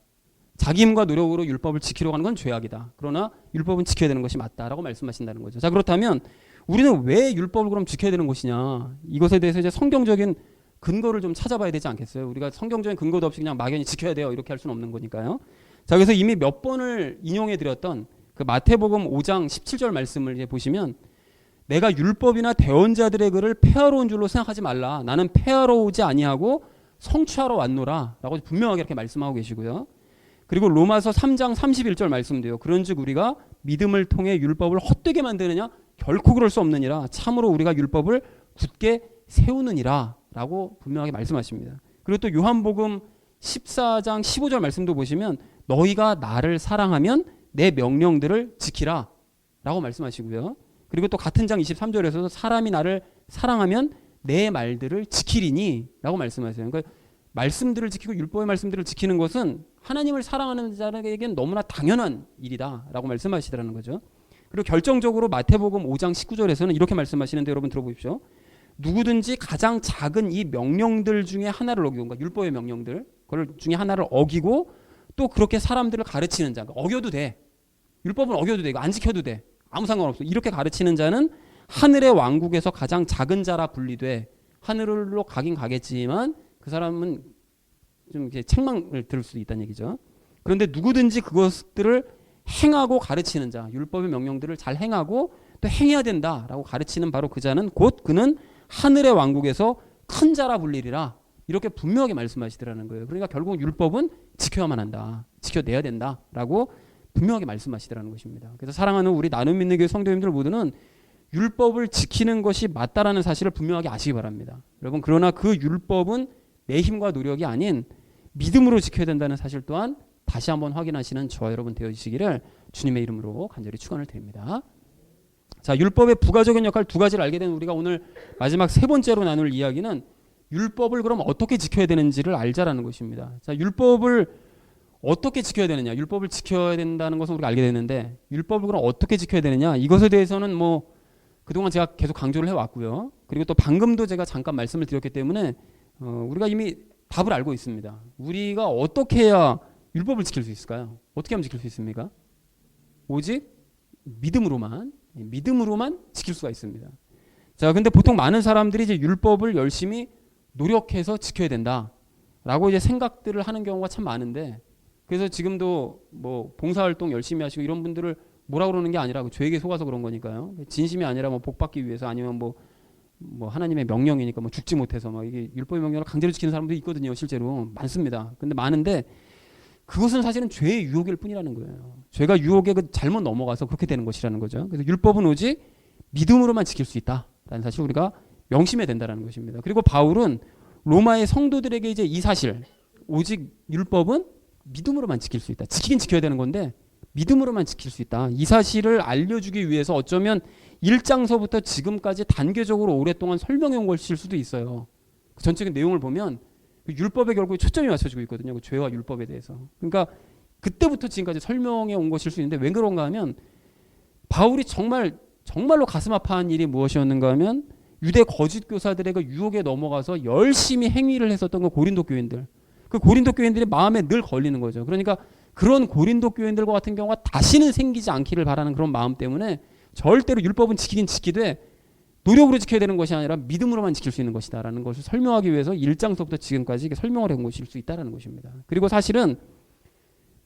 자기 힘과 노력으로 율법을 지키려고 하는 건 죄악이다. 그러나 율법은 지켜야 되는 것이 맞다라고 말씀하신다는 거죠. 자, 그렇다면 우리는 왜 율법을 그럼 지켜야 되는 것이냐? 이것에 대해서 이제 성경적인 근거를 좀 찾아봐야 되지 않겠어요? 우리가 성경적인 근거도 없이 그냥 막연히 지켜야 돼요. 이렇게 할 수는 없는 거니까요. 자, 그래서 이미 몇 번을 인용해 드렸던 그 마태복음 5장 17절 말씀을 이제 보시면 내가 율법이나 대언자들의 글을 폐하러 온 줄로 생각하지 말라. 나는 폐하러 오지 아니하고 성취하러 왔노라. 라고 분명하게 이렇게 말씀하고 계시고요. 그리고 로마서 3장 31절 말씀도요. 그런즉 우리가 믿음을 통해 율법을 헛되게 만드느냐? 결코 그럴 수 없느니라. 참으로 우리가 율법을 굳게 세우느니라. 라고 분명하게 말씀하십니다. 그리고 또 요한복음 14장 15절 말씀도 보시면 너희가 나를 사랑하면 내 명령들을 지키라. 라고 말씀하시고요. 그리고 또 같은 장 23절에서도 사람이 나를 사랑하면 내 말들을 지키리니 라고 말씀하세요. 그러니까 말씀들을 지키고 율법의 말씀들을 지키는 것은 하나님을 사랑하는 자에게는 너무나 당연한 일이다 라고 말씀하시더라는 거죠. 그리고 결정적으로 마태복음 5장 19절에서는 이렇게 말씀하시는데 여러분 들어보십시오. 누구든지 가장 작은 이 명령들 중에 하나를 어기고, 그러니까 율법의 명령들 그걸 중에 하나를 어기고 또 그렇게 사람들을 가르치는 자, 어겨도 돼. 율법은 어겨도 돼. 이거 안 지켜도 돼. 아무 상관없어. 이렇게 가르치는 자는 하늘의 왕국에서 가장 작은 자라 분리돼. 하늘로 가긴 가겠지만 그 사람은 좀 이렇게 책망을 들을 수도 있다는 얘기죠. 그런데 누구든지 그것들을 행하고 가르치는 자, 율법의 명령들을 잘 행하고 또 행해야 된다라고 가르치는 바로 그 자는 곧 그는 하늘의 왕국에서 큰 자라 불리리라. 이렇게 분명하게 말씀하시더라는 거예요. 그러니까 결국 율법은 지켜야만 한다. 지켜내야 된다라고 분명하게 말씀하시더라는 것입니다. 그래서 사랑하는 우리 나눔 믿는 교회 성도님들 모두는 율법을 지키는 것이 맞다라는 사실을 분명하게 아시기 바랍니다. 여러분, 그러나 그 율법은 내 힘과 노력이 아닌 믿음으로 지켜야 된다는 사실 또한 다시 한번 확인하시는 저와 여러분 되어주시기를 주님의 이름으로 간절히 축원을 드립니다. 자, 율법의 부가적인 역할 두 가지를 알게 된 우리가 오늘 마지막 세 번째로 나눌 이야기는 율법을 그럼 어떻게 지켜야 되는지를 알자라는 것입니다. 자, 율법을 어떻게 지켜야 되느냐? 율법을 지켜야 된다는 것은 우리가 알게 되는데 율법을 그럼 어떻게 지켜야 되느냐? 이것에 대해서는 뭐 그동안 제가 계속 강조를 해왔고요. 그리고 또 방금도 제가 잠깐 말씀을 드렸기 때문에 우리가 이미 답을 알고 있습니다. 우리가 어떻게 해야 율법을 지킬 수 있을까요? 어떻게 하면 지킬 수 있습니까? 오직 믿음으로만 지킬 수가 있습니다. 자, 근데 보통 많은 사람들이 이제 율법을 열심히 노력해서 지켜야 된다라고 이제 생각들을 하는 경우가 참 많은데, 그래서 지금도 뭐 봉사활동 열심히 하시고 이런 분들을 뭐라 그러는 게 아니라 죄에게 속아서 그런 거니까요. 진심이 아니라 뭐 복받기 위해서 아니면 뭐 하나님의 명령이니까 뭐 죽지 못해서 막 이게 율법의 명령을 강제로 지키는 사람도 있거든요. 실제로 많습니다. 근데 많은데 그것은 사실은 죄의 유혹일 뿐이라는 거예요. 죄가 유혹에 그 잘못 넘어가서 그렇게 되는 것이라는 거죠. 그래서 율법은 오직 믿음으로만 지킬 수 있다라는 사실 우리가 명심해야 된다는 것입니다. 그리고 바울은 로마의 성도들에게 이제 이 사실, 오직 율법은 믿음으로만 지킬 수 있다. 지키긴 지켜야 되는 건데 믿음으로만 지킬 수 있다. 이 사실을 알려주기 위해서 어쩌면 1장서부터 지금까지 단계적으로 오랫동안 설명해 온 것일 수도 있어요. 그 전체적인 내용을 보면 율법에 결국 초점이 맞춰지고 있거든요. 그 죄와 율법에 대해서. 그러니까 그때부터 지금까지 설명해 온 것일 수 있는데 왜 그런가 하면 바울이 정말로 가슴 아파한 일이 무엇이었는가 하면 유대 거짓 교사들의 그 유혹에 넘어가서 열심히 행위를 했었던 그 고린도 교인들. 그 고린도 교인들이 마음에 늘 걸리는 거죠. 그러니까 그런 고린도 교인들과 같은 경우가 다시는 생기지 않기를 바라는 그런 마음 때문에 절대로 율법은 지키긴 지키되 노력으로 지켜야 되는 것이 아니라 믿음으로만 지킬 수 있는 것이다라는 것을 설명하기 위해서 1장서부터 지금까지 설명을 해온 것일 수 있다는 것입니다. 그리고 사실은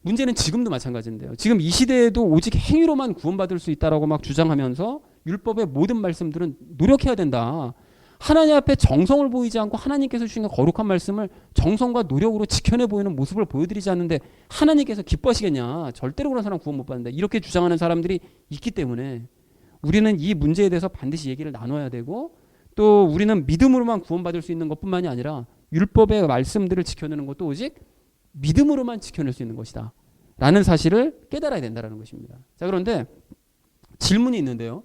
문제는 지금도 마찬가지인데요. 지금 이 시대에도 오직 행위로만 구원받을 수 있다라고 막 주장하면서 율법의 모든 말씀들은 노력해야 된다. 하나님 앞에 정성을 보이지 않고 하나님께서 주신 거룩한 말씀을 정성과 노력으로 지켜내 보이는 모습을 보여드리지 않는데 하나님께서 기뻐하시겠냐. 절대로 그런 사람 구원 못 받는다. 이렇게 주장하는 사람들이 있기 때문에 우리는 이 문제에 대해서 반드시 얘기를 나눠야 되고 또 우리는 믿음으로만 구원받을 수 있는 것뿐만이 아니라 율법의 말씀들을 지켜내는 것도 오직 믿음으로만 지켜낼 수 있는 것이다 라는 사실을 깨달아야 된다는 것입니다. 자, 그런데 질문이 있는데요.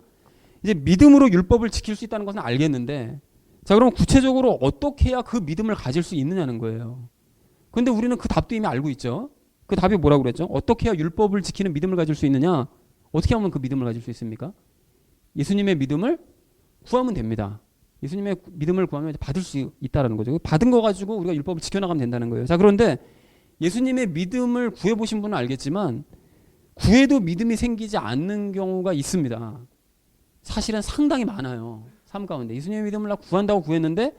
이제 믿음으로 율법을 지킬 수 있다는 것은 알겠는데 자, 그럼 구체적으로 어떻게 해야 그 믿음을 가질 수 있느냐는 거예요. 그런데 우리는 그 답도 이미 알고 있죠. 그 그 답이 뭐라고 그랬죠? 어떻게 해야 율법을 지키는 믿음을 가질 수 있느냐? 어떻게 하면 그 믿음을 가질 수 있습니까? 예수님의 믿음을 구하면 됩니다. 예수님의 믿음을 구하면 받을 수 있다는 거죠. 받은 거 가지고 우리가 율법을 지켜나가면 된다는 거예요. 자, 그런데 예수님의 믿음을 구해보신 분은 알겠지만 구해도 믿음이 생기지 않는 경우가 있습니다. 사실은 상당히 많아요. 삶 가운데 예수님의 믿음을 구한다고 구했는데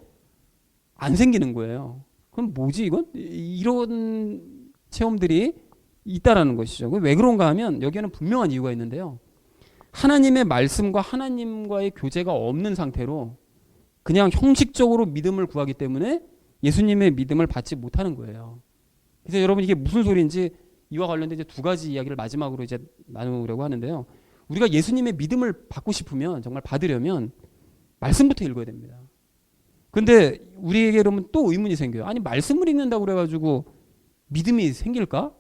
안 생기는 거예요. 그럼 뭐지 이건? 이런 체험들이 있다라는 것이죠. 왜 그런가 하면 여기에는 분명한 이유가 있는데요. 하나님의 말씀과 하나님과의 교제가 없는 상태로 그냥 형식적으로 믿음을 구하기 때문에 예수님의 믿음을 받지 못하는 거예요. 그래서 여러분 이게 무슨 소리인지 이와 관련된 이제 두 가지 이야기를 마지막으로 이제 나누려고 하는데요. 우리가 예수님의 믿음을 받고 싶으면 정말 받으려면 말씀부터 읽어야 됩니다. 근데 우리에게 그러면 또 의문이 생겨요. 아니 말씀을 읽는다고 그래가지고 믿음이 생길까?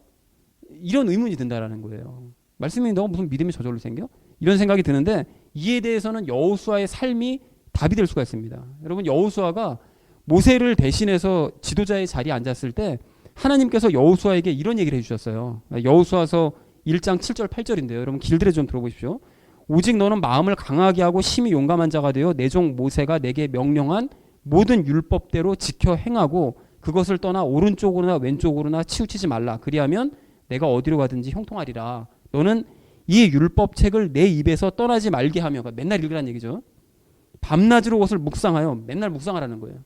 이런 의문이 든다라는 거예요. 말씀이 너가 무슨 믿음이 저절로 생겨? 이런 생각이 드는데 이에 대해서는 여호수아의 삶이 답이 될 수가 있습니다. 여러분 여호수아가 모세를 대신해서 지도자의 자리에 앉았을 때 하나님께서 여호수아에게 이런 얘기를 해주셨어요. 여호수아서 1장 7절 8절인데요. 여러분 길들여 좀 들어보십시오. 오직 너는 마음을 강하게 하고 심히 용감한 자가 되어 내 종 모세가 내게 명령한 모든 율법대로 지켜 행하고 그것을 떠나 오른쪽으로나 왼쪽으로나 치우치지 말라. 그리하면 내가 어디로 가든지 형통하리라. 너는 이 율법책을 내 입에서 떠나지 말게 하며, 그러니까 맨날 읽으라는 얘기죠. 밤낮으로 그것을 묵상하여, 맨날 묵상하라는 거예요.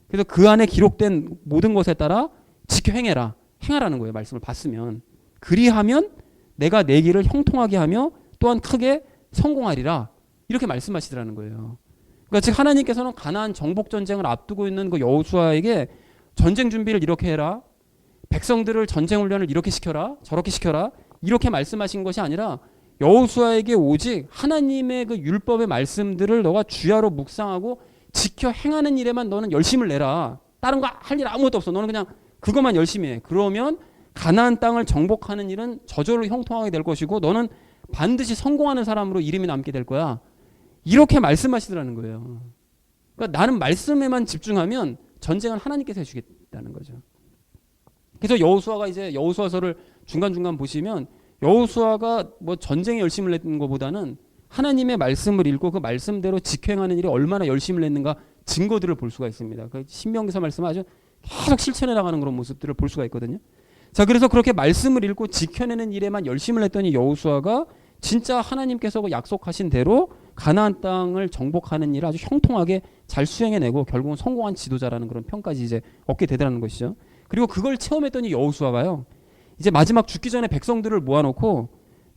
그래서 그 안에 기록된 모든 것에 따라 지켜 행해라. 행하라는 거예요. 말씀을 봤으면. 그리하면 내가 내 길을 형통하게 하며 또한 크게 성공하리라. 이렇게 말씀하시더라는 거예요. 그러니까 즉 하나님께서는 가나안 정복 전쟁을 앞두고 있는 그 여호수아에게 전쟁 준비를 이렇게 해라. 백성들을 전쟁 훈련을 이렇게 시켜라. 저렇게 시켜라. 이렇게 말씀하신 것이 아니라 여호수아에게 오직 하나님의 그 율법의 말씀들을 너가 주야로 묵상하고 지켜 행하는 일에만 너는 열심을 내라. 다른 거 할 일 아무것도 없어. 너는 그냥 그것만 열심히 해. 그러면 가나안 땅을 정복하는 일은 저절로 형통하게 될 것이고 너는 반드시 성공하는 사람으로 이름이 남게 될 거야. 이렇게 말씀하시더라는 거예요. 그러니까 나는 말씀에만 집중하면 전쟁은 하나님께서 해주겠다는 거죠. 그래서 여호수아가 이제 여호수아서를 중간중간 보시면 여호수아가 뭐 전쟁에 열심을 냈는 것보다는 하나님의 말씀을 읽고 그 말씀대로 직행하는 일에 얼마나 열심을 냈는가 증거들을 볼 수가 있습니다. 그 신명기서 말씀을 아주 계속 실천해 나가는 그런 모습들을 볼 수가 있거든요. 자, 그래서 그렇게 말씀을 읽고 지켜내는 일에만 열심을 했더니 여호수아가 진짜 하나님께서 약속하신 대로 가나안 땅을 정복하는 일을 아주 형통하게 잘 수행해내고 결국은 성공한 지도자라는 그런 평까지 이제 얻게 되더라는 것이죠. 그리고 그걸 체험했더니 여호수아가요. 이제 마지막 죽기 전에 백성들을 모아놓고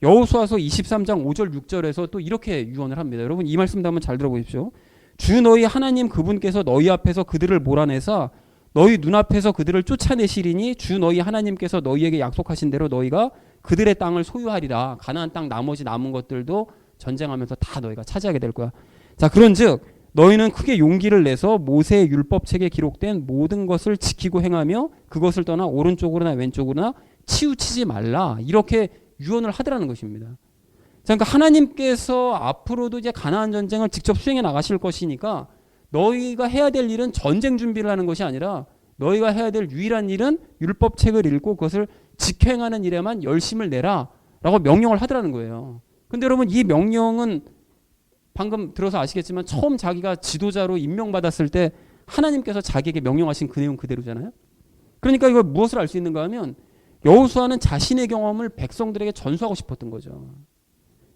여호수아서 23장 5절 6절에서 또 이렇게 유언을 합니다. 여러분 이 말씀도 한번 잘 들어보십시오. 주 너희 하나님 그분께서 너희 앞에서 그들을 몰아내사 너희 눈앞에서 그들을 쫓아내시리니 주 너희 하나님께서 너희에게 약속하신 대로 너희가 그들의 땅을 소유하리라. 가나안 땅 나머지 남은 것들도 전쟁하면서 다 너희가 차지하게 될 거야. 자, 그런즉 너희는 크게 용기를 내서 모세의 율법책에 기록된 모든 것을 지키고 행하며 그것을 떠나 오른쪽으로나 왼쪽으로나 치우치지 말라. 이렇게 유언을 하더라는 것입니다. 자, 그러니까 하나님께서 앞으로도 이제 가나안 전쟁을 직접 수행해 나가실 것이니까 너희가 해야 될 일은 전쟁 준비를 하는 것이 아니라 너희가 해야 될 유일한 일은 율법책을 읽고 그것을 지켜 행하는 일에만 열심을 내라 라고 명령을 하더라는 거예요. 근데 여러분 이 명령은 방금 들어서 아시겠지만 처음 자기가 지도자로 임명받았을 때 하나님께서 자기에게 명령하신 그 내용 그대로잖아요. 그러니까 이걸 무엇을 알 수 있는가 하면 여호수아는 자신의 경험을 백성들에게 전수하고 싶었던 거죠.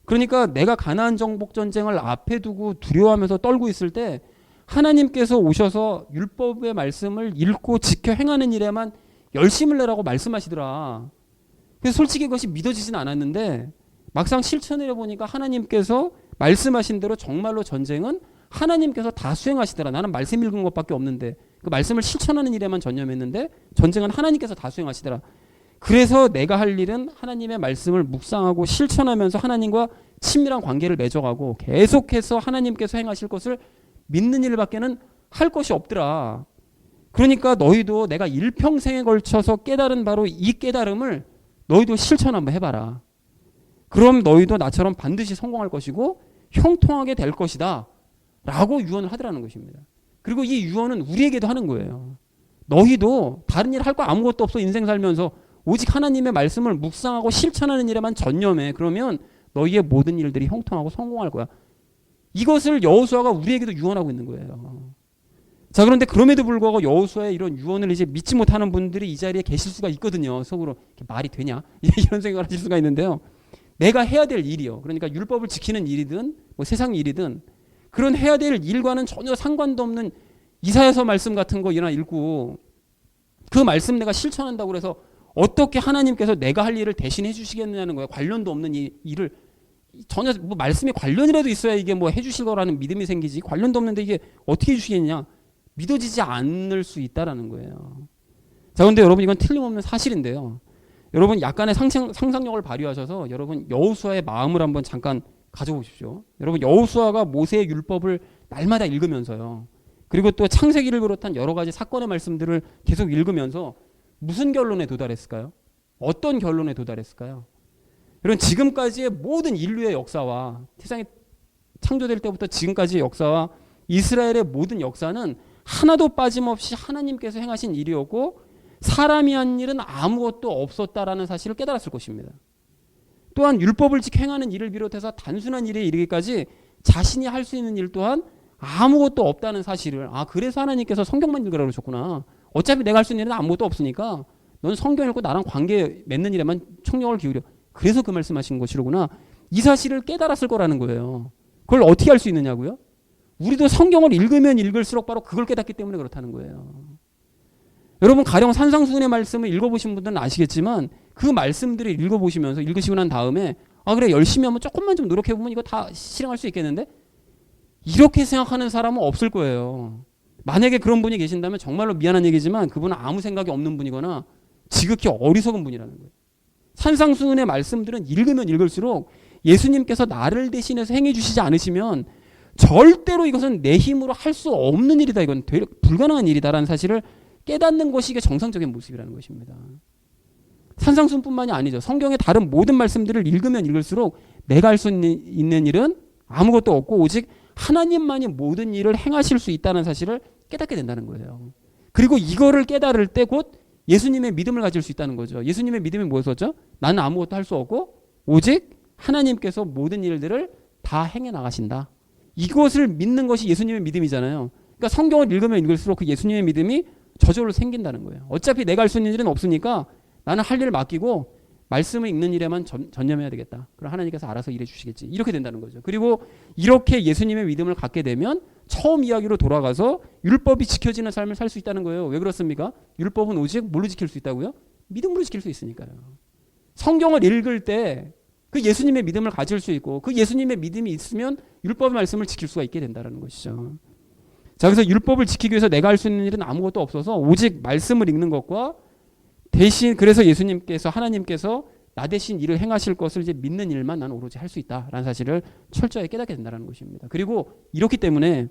그러니까 내가 가나안 정복 전쟁을 앞에 두고 두려워하면서 떨고 있을 때 하나님께서 오셔서 율법의 말씀을 읽고 지켜 행하는 일에만 열심을 내라고 말씀하시더라. 그래서 솔직히 그것이 믿어지진 않았는데 막상 실천을 해보니까 하나님께서 말씀하신 대로 정말로 전쟁은 하나님께서 다 수행하시더라. 나는 말씀 읽은 것밖에 없는데 그 말씀을 실천하는 일에만 전념했는데 전쟁은 하나님께서 다 수행하시더라. 그래서 내가 할 일은 하나님의 말씀을 묵상하고 실천하면서 하나님과 친밀한 관계를 맺어가고 계속해서 하나님께서 행하실 것을 믿는 일밖에는 할 것이 없더라. 그러니까 너희도 내가 일평생에 걸쳐서 깨달은 바로 이 깨달음을 너희도 실천 한번 해봐라. 그럼 너희도 나처럼 반드시 성공할 것이고 형통하게 될 것이다 라고 유언을 하더라는 것입니다. 그리고 이 유언은 우리에게도 하는 거예요. 너희도 다른 일 할 거 아무것도 없어 인생 살면서 오직 하나님의 말씀을 묵상하고 실천하는 일에만 전념해. 그러면 너희의 모든 일들이 형통하고 성공할 거야. 이것을 여호수아가 우리에게도 유언하고 있는 거예요. 자, 그런데 그럼에도 불구하고 여호수아의 이런 유언을 이제 믿지 못하는 분들이 이 자리에 계실 수가 있거든요. 속으로 말이 되냐? 이런 생각을 하실 수가 있는데요. 내가 해야 될 일이요. 그러니까 율법을 지키는 일이든 뭐 세상 일이든 그런 해야 될 일과는 전혀 상관도 없는 이사야서 말씀 같은 거 읽고 그 말씀 내가 실천한다고 그래서 어떻게 하나님께서 내가 할 일을 대신해 주시겠느냐는 거예요. 관련도 없는 이 일을 전혀 뭐 말씀에 관련이라도 있어야 이게 뭐 해주실 거라는 믿음이 생기지. 관련도 없는데 이게 어떻게 해주시겠냐? 믿어지지 않을 수 있다라는 거예요. 자, 그런데 여러분 이건 틀림없는 사실인데요. 여러분 약간의 상상력을 발휘하셔서 여러분 여호수아의 마음을 한번 잠깐 가져보십시오. 여러분 여호수아가 모세의 율법을 날마다 읽으면서요. 그리고 또 창세기를 비롯한 여러 가지 사건의 말씀들을 계속 읽으면서 무슨 결론에 도달했을까요? 어떤 결론에 도달했을까요? 여러분 지금까지의 모든 인류의 역사와 세상이 창조될 때부터 지금까지의 역사와 이스라엘의 모든 역사는 하나도 빠짐없이 하나님께서 행하신 일이었고 사람이 한 일은 아무것도 없었다라는 사실을 깨달았을 것입니다. 또한 율법을 지켜 행하는 일을 비롯해서 단순한 일에 이르기까지 자신이 할 수 있는 일 또한 아무것도 없다는 사실을 그래서 하나님께서 성경만 읽으라고 그러셨구나. 어차피 내가 할 수 있는 일은 아무것도 없으니까 넌 성경 읽고 나랑 관계 맺는 일에만 총력을 기울여. 그래서 그 말씀하신 것이로구나. 이 사실을 깨달았을 거라는 거예요. 그걸 어떻게 할 수 있느냐고요? 우리도 성경을 읽으면 읽을수록 바로 그걸 깨닫기 때문에 그렇다는 거예요. 여러분 가령 산상수훈의 말씀을 읽어보신 분들은 아시겠지만 그 말씀들을 읽어보시면서 읽으시고 난 다음에 그래 열심히 하면 조금만 좀 노력해보면 이거 다 실행할 수 있겠는데? 이렇게 생각하는 사람은 없을 거예요. 만약에 그런 분이 계신다면 정말로 미안한 얘기지만 그분은 아무 생각이 없는 분이거나 지극히 어리석은 분이라는 거예요. 산상수훈의 말씀들은 읽으면 읽을수록 예수님께서 나를 대신해서 행해 주시지 않으시면 절대로 이것은 내 힘으로 할 수 없는 일이다. 이건 불가능한 일이다라는 사실을 깨닫는 것이 이게 정상적인 모습이라는 것입니다. 산상수훈뿐만이 아니죠. 성경의 다른 모든 말씀들을 읽으면 읽을수록 내가 할 수 있는 일은 아무것도 없고 오직 하나님만이 모든 일을 행하실 수 있다는 사실을 깨닫게 된다는 거예요. 그리고 이거를 깨달을 때 곧 예수님의 믿음을 가질 수 있다는 거죠. 예수님의 믿음이 뭐였었죠? 나는 아무것도 할 수 없고 오직 하나님께서 모든 일들을 다 행해 나가신다. 이것을 믿는 것이 예수님의 믿음이잖아요. 그러니까 성경을 읽으면 읽을수록 그 예수님의 믿음이 저절로 생긴다는 거예요. 어차피 내가 할 수 있는 일은 없으니까 나는 할 일을 맡기고 말씀을 읽는 일에만 전념해야 되겠다. 그럼 하나님께서 알아서 일해 주시겠지. 이렇게 된다는 거죠. 그리고 이렇게 예수님의 믿음을 갖게 되면 처음 이야기로 돌아가서 율법이 지켜지는 삶을 살 수 있다는 거예요. 왜 그렇습니까? 율법은 오직 뭘로 지킬 수 있다고요? 믿음으로 지킬 수 있으니까요. 성경을 읽을 때 그 예수님의 믿음을 가질 수 있고 그 예수님의 믿음이 있으면 율법의 말씀을 지킬 수가 있게 된다는 것이죠. 자, 그래서 율법을 지키기 위해서 내가 할 수 있는 일은 아무것도 없어서 오직 말씀을 읽는 것과 대신 그래서 예수님께서 하나님께서 나 대신 일을 행하실 것을 이제 믿는 일만 나는 오로지 할 수 있다라는 사실을 철저히 깨닫게 된다는 것입니다. 그리고 이렇기 때문에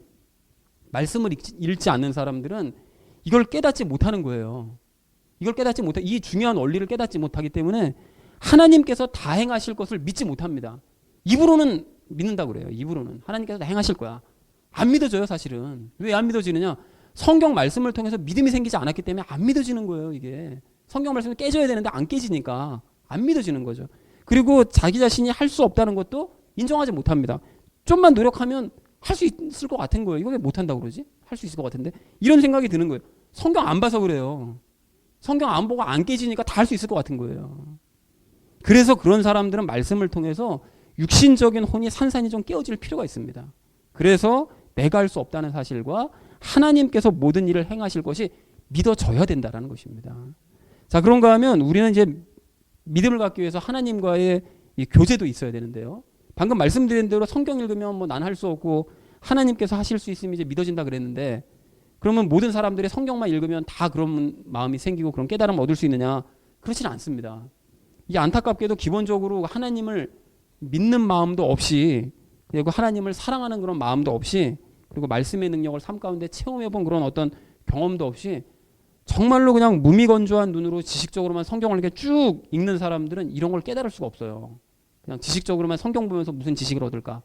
말씀을 읽지 않는 사람들은 이걸 깨닫지 못하는 거예요. 이걸 깨닫지 못하 이 중요한 원리를 깨닫지 못하기 때문에 하나님께서 다 행하실 것을 믿지 못합니다. 입으로는 믿는다고 그래요. 입으로는 하나님께서 다 행하실 거야. 안 믿어져요, 사실은. 왜 안 믿어지느냐? 성경 말씀을 통해서 믿음이 생기지 않았기 때문에 안 믿어지는 거예요, 이게. 성경 말씀이 깨져야 되는데 안 깨지니까 안 믿어지는 거죠. 그리고 자기 자신이 할 수 없다는 것도 인정하지 못합니다. 좀만 노력하면 할 수 있을 것 같은 거예요. 이거 왜 못한다고 그러지? 할 수 있을 것 같은데? 이런 생각이 드는 거예요. 성경 안 봐서 그래요. 성경 안 보고 안 깨지니까 다 할 수 있을 것 같은 거예요. 그래서 그런 사람들은 말씀을 통해서 육신적인 혼이 산산이 좀 깨어질 필요가 있습니다. 그래서 내가 할 수 없다는 사실과 하나님께서 모든 일을 행하실 것이 믿어져야 된다는 것입니다. 자, 그런가 하면 우리는 이제 믿음을 갖기 위해서 하나님과의 이 교제도 있어야 되는데요. 방금 말씀드린 대로 성경 읽으면 뭐 난 할 수 없고 하나님께서 하실 수 있으면 이제 믿어진다 그랬는데 그러면 모든 사람들이 성경만 읽으면 다 그런 마음이 생기고 그런 깨달음을 얻을 수 있느냐? 그렇지는 않습니다. 이게 안타깝게도 기본적으로 하나님을 믿는 마음도 없이 그리고 하나님을 사랑하는 그런 마음도 없이 그리고 말씀의 능력을 삶 가운데 체험해본 그런 어떤 경험도 없이 정말로 그냥 무미건조한 눈으로 지식적으로만 성경을 이렇게 쭉 읽는 사람들은 이런 걸 깨달을 수가 없어요. 그냥 지식적으로만 성경 보면서 무슨 지식을 얻을까?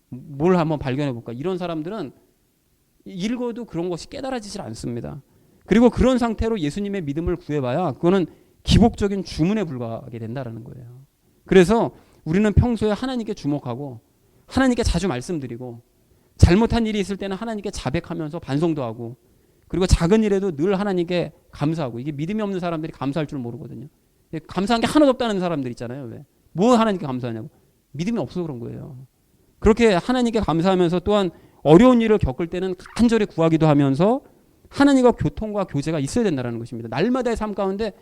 뭘 한번 발견해 볼까? 이런 사람들은 읽어도 그런 것이 깨달아지질 않습니다. 그리고 그런 상태로 예수님의 믿음을 구해봐야 그거는 기복적인 주문에 불과하게 된다라는 거예요. 그래서 우리는 평소에 하나님께 주목하고 하나님께 자주 말씀드리고 잘못한 일이 있을 때는 하나님께 자백하면서 반성도 하고 그리고 작은 일에도 늘 하나님께 감사하고 이게 믿음이 없는 사람들이 감사할 줄 모르거든요. 감사한 게 하나도 없다는 사람들 있잖아요. 왜? 뭐 하나님께 감사하냐고. 믿음이 없어서 그런 거예요. 그렇게 하나님께 감사하면서 또한 어려운 일을 겪을 때는 간절히 구하기도 하면서 하나님과 교통과 교제가 있어야 된다는 것입니다. 날마다의 삶 가운데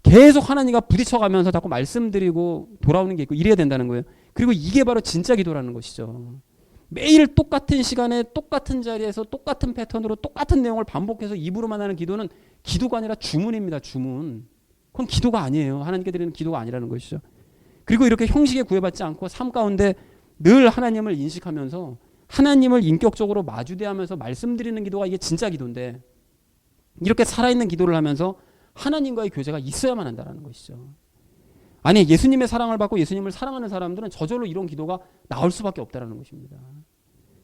계속 하나님과 부딪혀가면서 자꾸 말씀드리고 돌아오는 게 있고 이래야 된다는 거예요. 그리고 이게 바로 진짜 기도라는 것이죠. 매일 똑같은 시간에 똑같은 자리에서 똑같은 패턴으로 똑같은 내용을 반복해서 입으로만 하는 기도는 기도가 아니라 주문입니다. 주문. 그건 기도가 아니에요. 하나님께 드리는 기도가 아니라는 것이죠. 그리고 이렇게 형식에 구애받지 않고 삶 가운데 늘 하나님을 인식하면서 하나님을 인격적으로 마주대하면서 말씀드리는 기도가 이게 진짜 기도인데 이렇게 살아있는 기도를 하면서 하나님과의 교제가 있어야만 한다는 것이죠. 아니 예수님의 사랑을 받고 예수님을 사랑하는 사람들은 저절로 이런 기도가 나올 수밖에 없다는 것입니다.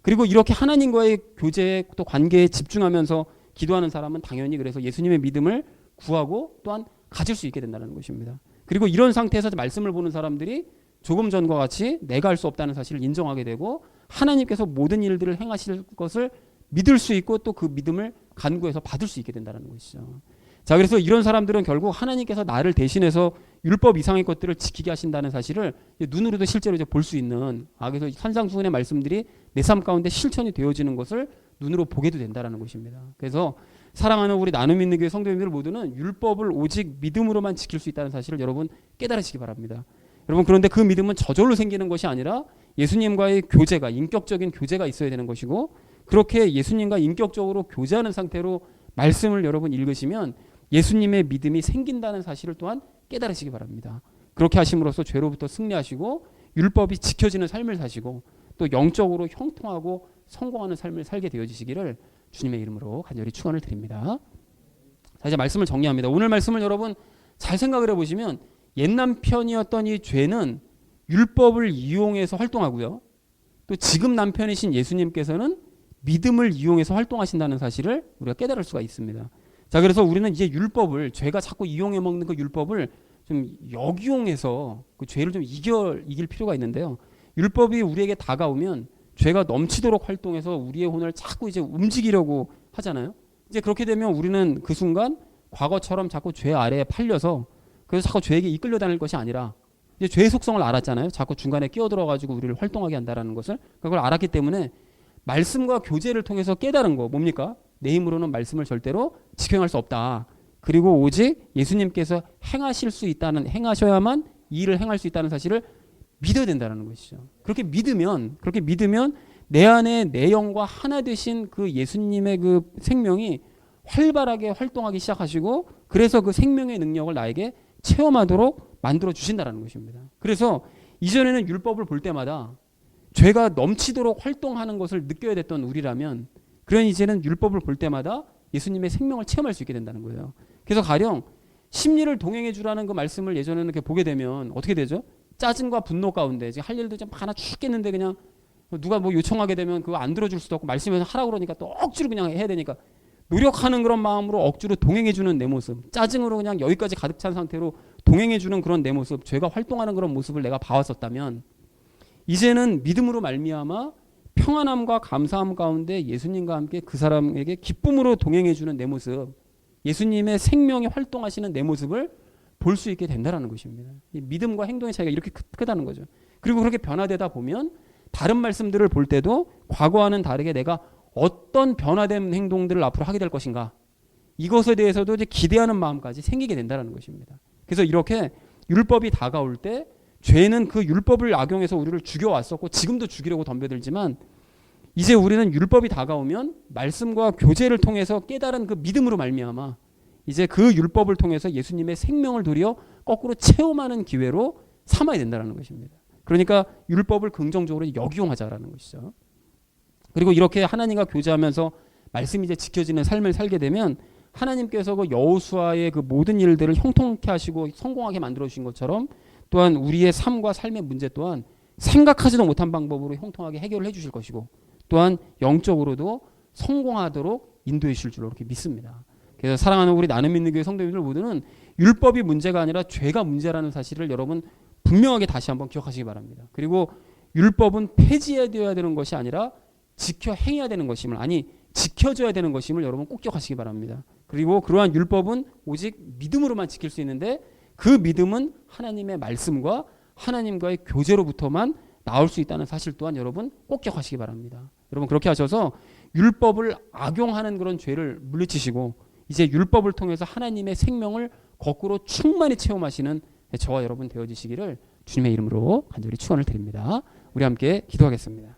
그리고 이렇게 하나님과의 교제에 또 관계에 집중하면서 기도하는 사람은 당연히 그래서 예수님의 믿음을 구하고 또한 가질 수 있게 된다는 것입니다. 그리고 이런 상태에서 말씀을 보는 사람들이 조금 전과 같이 내가 할 수 없다는 사실을 인정하게 되고 하나님께서 모든 일들을 행하실 것을 믿을 수 있고 또 그 믿음을 간구해서 받을 수 있게 된다는 것이죠. 자, 그래서 이런 사람들은 결국 하나님께서 나를 대신해서 율법 이상의 것들을 지키게 하신다는 사실을 눈으로도 실제로 이제 볼 수 있는 그래서 산상수훈의 말씀들이 내 삶 가운데 실천이 되어지는 것을 눈으로 보게도 된다는 것입니다. 그래서 사랑하는 우리 나눔 있는 교회 성도님들 모두는 율법을 오직 믿음으로만 지킬 수 있다는 사실을 여러분 깨달으시기 바랍니다. 여러분 그런데 그 믿음은 저절로 생기는 것이 아니라 예수님과의 교제가 인격적인 교제가 있어야 되는 것이고 그렇게 예수님과 인격적으로 교제하는 상태로 말씀을 여러분 읽으시면 예수님의 믿음이 생긴다는 사실을 또한 깨달으시기 바랍니다. 그렇게 하심으로써 죄로부터 승리하시고 율법이 지켜지는 삶을 사시고 또 영적으로 형통하고 성공하는 삶을 살게 되어지시기를 주님의 이름으로 간절히 축원을 드립니다. 자, 이제 말씀을 정리합니다. 오늘 말씀을 여러분 잘 생각을 해보시면 옛 남편이었던 이 죄는 율법을 이용해서 활동하고요. 또 지금 남편이신 예수님께서는 믿음을 이용해서 활동하신다는 사실을 우리가 깨달을 수가 있습니다. 자, 그래서 우리는 이제 율법을 죄가 자꾸 이용해 먹는 그 율법을 좀 역이용해서 그 죄를 좀 이길 필요가 있는데요. 율법이 우리에게 다가오면 죄가 넘치도록 활동해서 우리의 혼을 자꾸 이제 움직이려고 하잖아요. 이제 그렇게 되면 우리는 그 순간 과거처럼 자꾸 죄 아래에 팔려서 그래서 자꾸 죄에게 이끌려 다닐 것이 아니라 이제 죄의 속성을 알았잖아요. 자꾸 중간에 끼어들어 가지고 우리를 활동하게 한다라는 것을 그걸 알았기 때문에 말씀과 교제를 통해서 깨달은 거 뭡니까? 내 힘으로는 말씀을 절대로 직행할 수 없다. 그리고 오직 예수님께서 행하셔야만 이 일을 행할 수 있다는 사실을 믿어야 된다는 것이죠. 그렇게 믿으면 내 안에 내 영과 하나 되신 그 예수님의 그 생명이 활발하게 활동하기 시작하시고 그래서 그 생명의 능력을 나에게 체험하도록 만들어 주신다는 것입니다. 그래서 이전에는 율법을 볼 때마다 죄가 넘치도록 활동하는 것을 느껴야 됐던 우리라면 그런 이제는 율법을 볼 때마다 예수님의 생명을 체험할 수 있게 된다는 거예요. 그래서 가령 심리를 동행해 주라는 그 말씀을 예전에는 이렇게 보게 되면 어떻게 되죠? 짜증과 분노 가운데 지금 할 일도 좀 하나 죽겠는데 그냥 누가 뭐 요청하게 되면 그거 안 들어줄 수도 없고 말씀에서 하라고 그러니까 또 억지로 그냥 해야 되니까 노력하는 그런 마음으로 억지로 동행해 주는 내 모습, 짜증으로 그냥 여기까지 가득 찬 상태로 동행해 주는 그런 내 모습, 죄가 활동하는 그런 모습을 내가 봐왔었다면 이제는 믿음으로 말미암아 평안함과 감사함 가운데 예수님과 함께 그 사람에게 기쁨으로 동행해 주는 내 모습, 예수님의 생명이 활동하시는 내 모습을 볼 수 있게 된다는 것입니다. 믿음과 행동의 차이가 이렇게 크다는 거죠. 그리고 그렇게 변화되다 보면 다른 말씀들을 볼 때도 과거와는 다르게 내가 어떤 변화된 행동들을 앞으로 하게 될 것인가 이것에 대해서도 이제 기대하는 마음까지 생기게 된다는 것입니다. 그래서 이렇게 율법이 다가올 때 죄는 그 율법을 악용해서 우리를 죽여왔었고 지금도 죽이려고 덤벼들지만 이제 우리는 율법이 다가오면 말씀과 교제를 통해서 깨달은 그 믿음으로 말미암아 이제 그 율법을 통해서 예수님의 생명을 도리어 거꾸로 체험하는 기회로 삼아야 된다는 것입니다. 그러니까 율법을 긍정적으로 역이용하자라는 것이죠. 그리고 이렇게 하나님과 교제하면서 말씀이 이제 지켜지는 삶을 살게 되면 하나님께서 그 여호수아의 그 모든 일들을 형통케 하시고 성공하게 만들어 주신 것처럼 또한 우리의 삶과 삶의 문제 또한 생각하지도 못한 방법으로 형통하게 해결을 해 주실 것이고 또한 영적으로도 성공하도록 인도해 주실 줄로 이렇게 믿습니다. 그래서 사랑하는 우리 나눔 믿는 교회 성도님들 모두는 율법이 문제가 아니라 죄가 문제라는 사실을 여러분 분명하게 다시 한번 기억하시기 바랍니다. 그리고 율법은 폐지해야 되는 것이 아니라 지켜 행해야 되는 것임을, 아니 지켜줘야 되는 것임을 여러분 꼭 기억하시기 바랍니다. 그리고 그러한 율법은 오직 믿음으로만 지킬 수 있는데 그 믿음은 하나님의 말씀과 하나님과의 교제로부터만 나올 수 있다는 사실 또한 여러분 꼭 기억하시기 바랍니다. 여러분 그렇게 하셔서 율법을 악용하는 그런 죄를 물리치시고 이제 율법을 통해서 하나님의 생명을 거꾸로 충만히 체험하시는 저와 여러분 되어지시기를 주님의 이름으로 간절히 축원을 드립니다. 우리 함께 기도하겠습니다.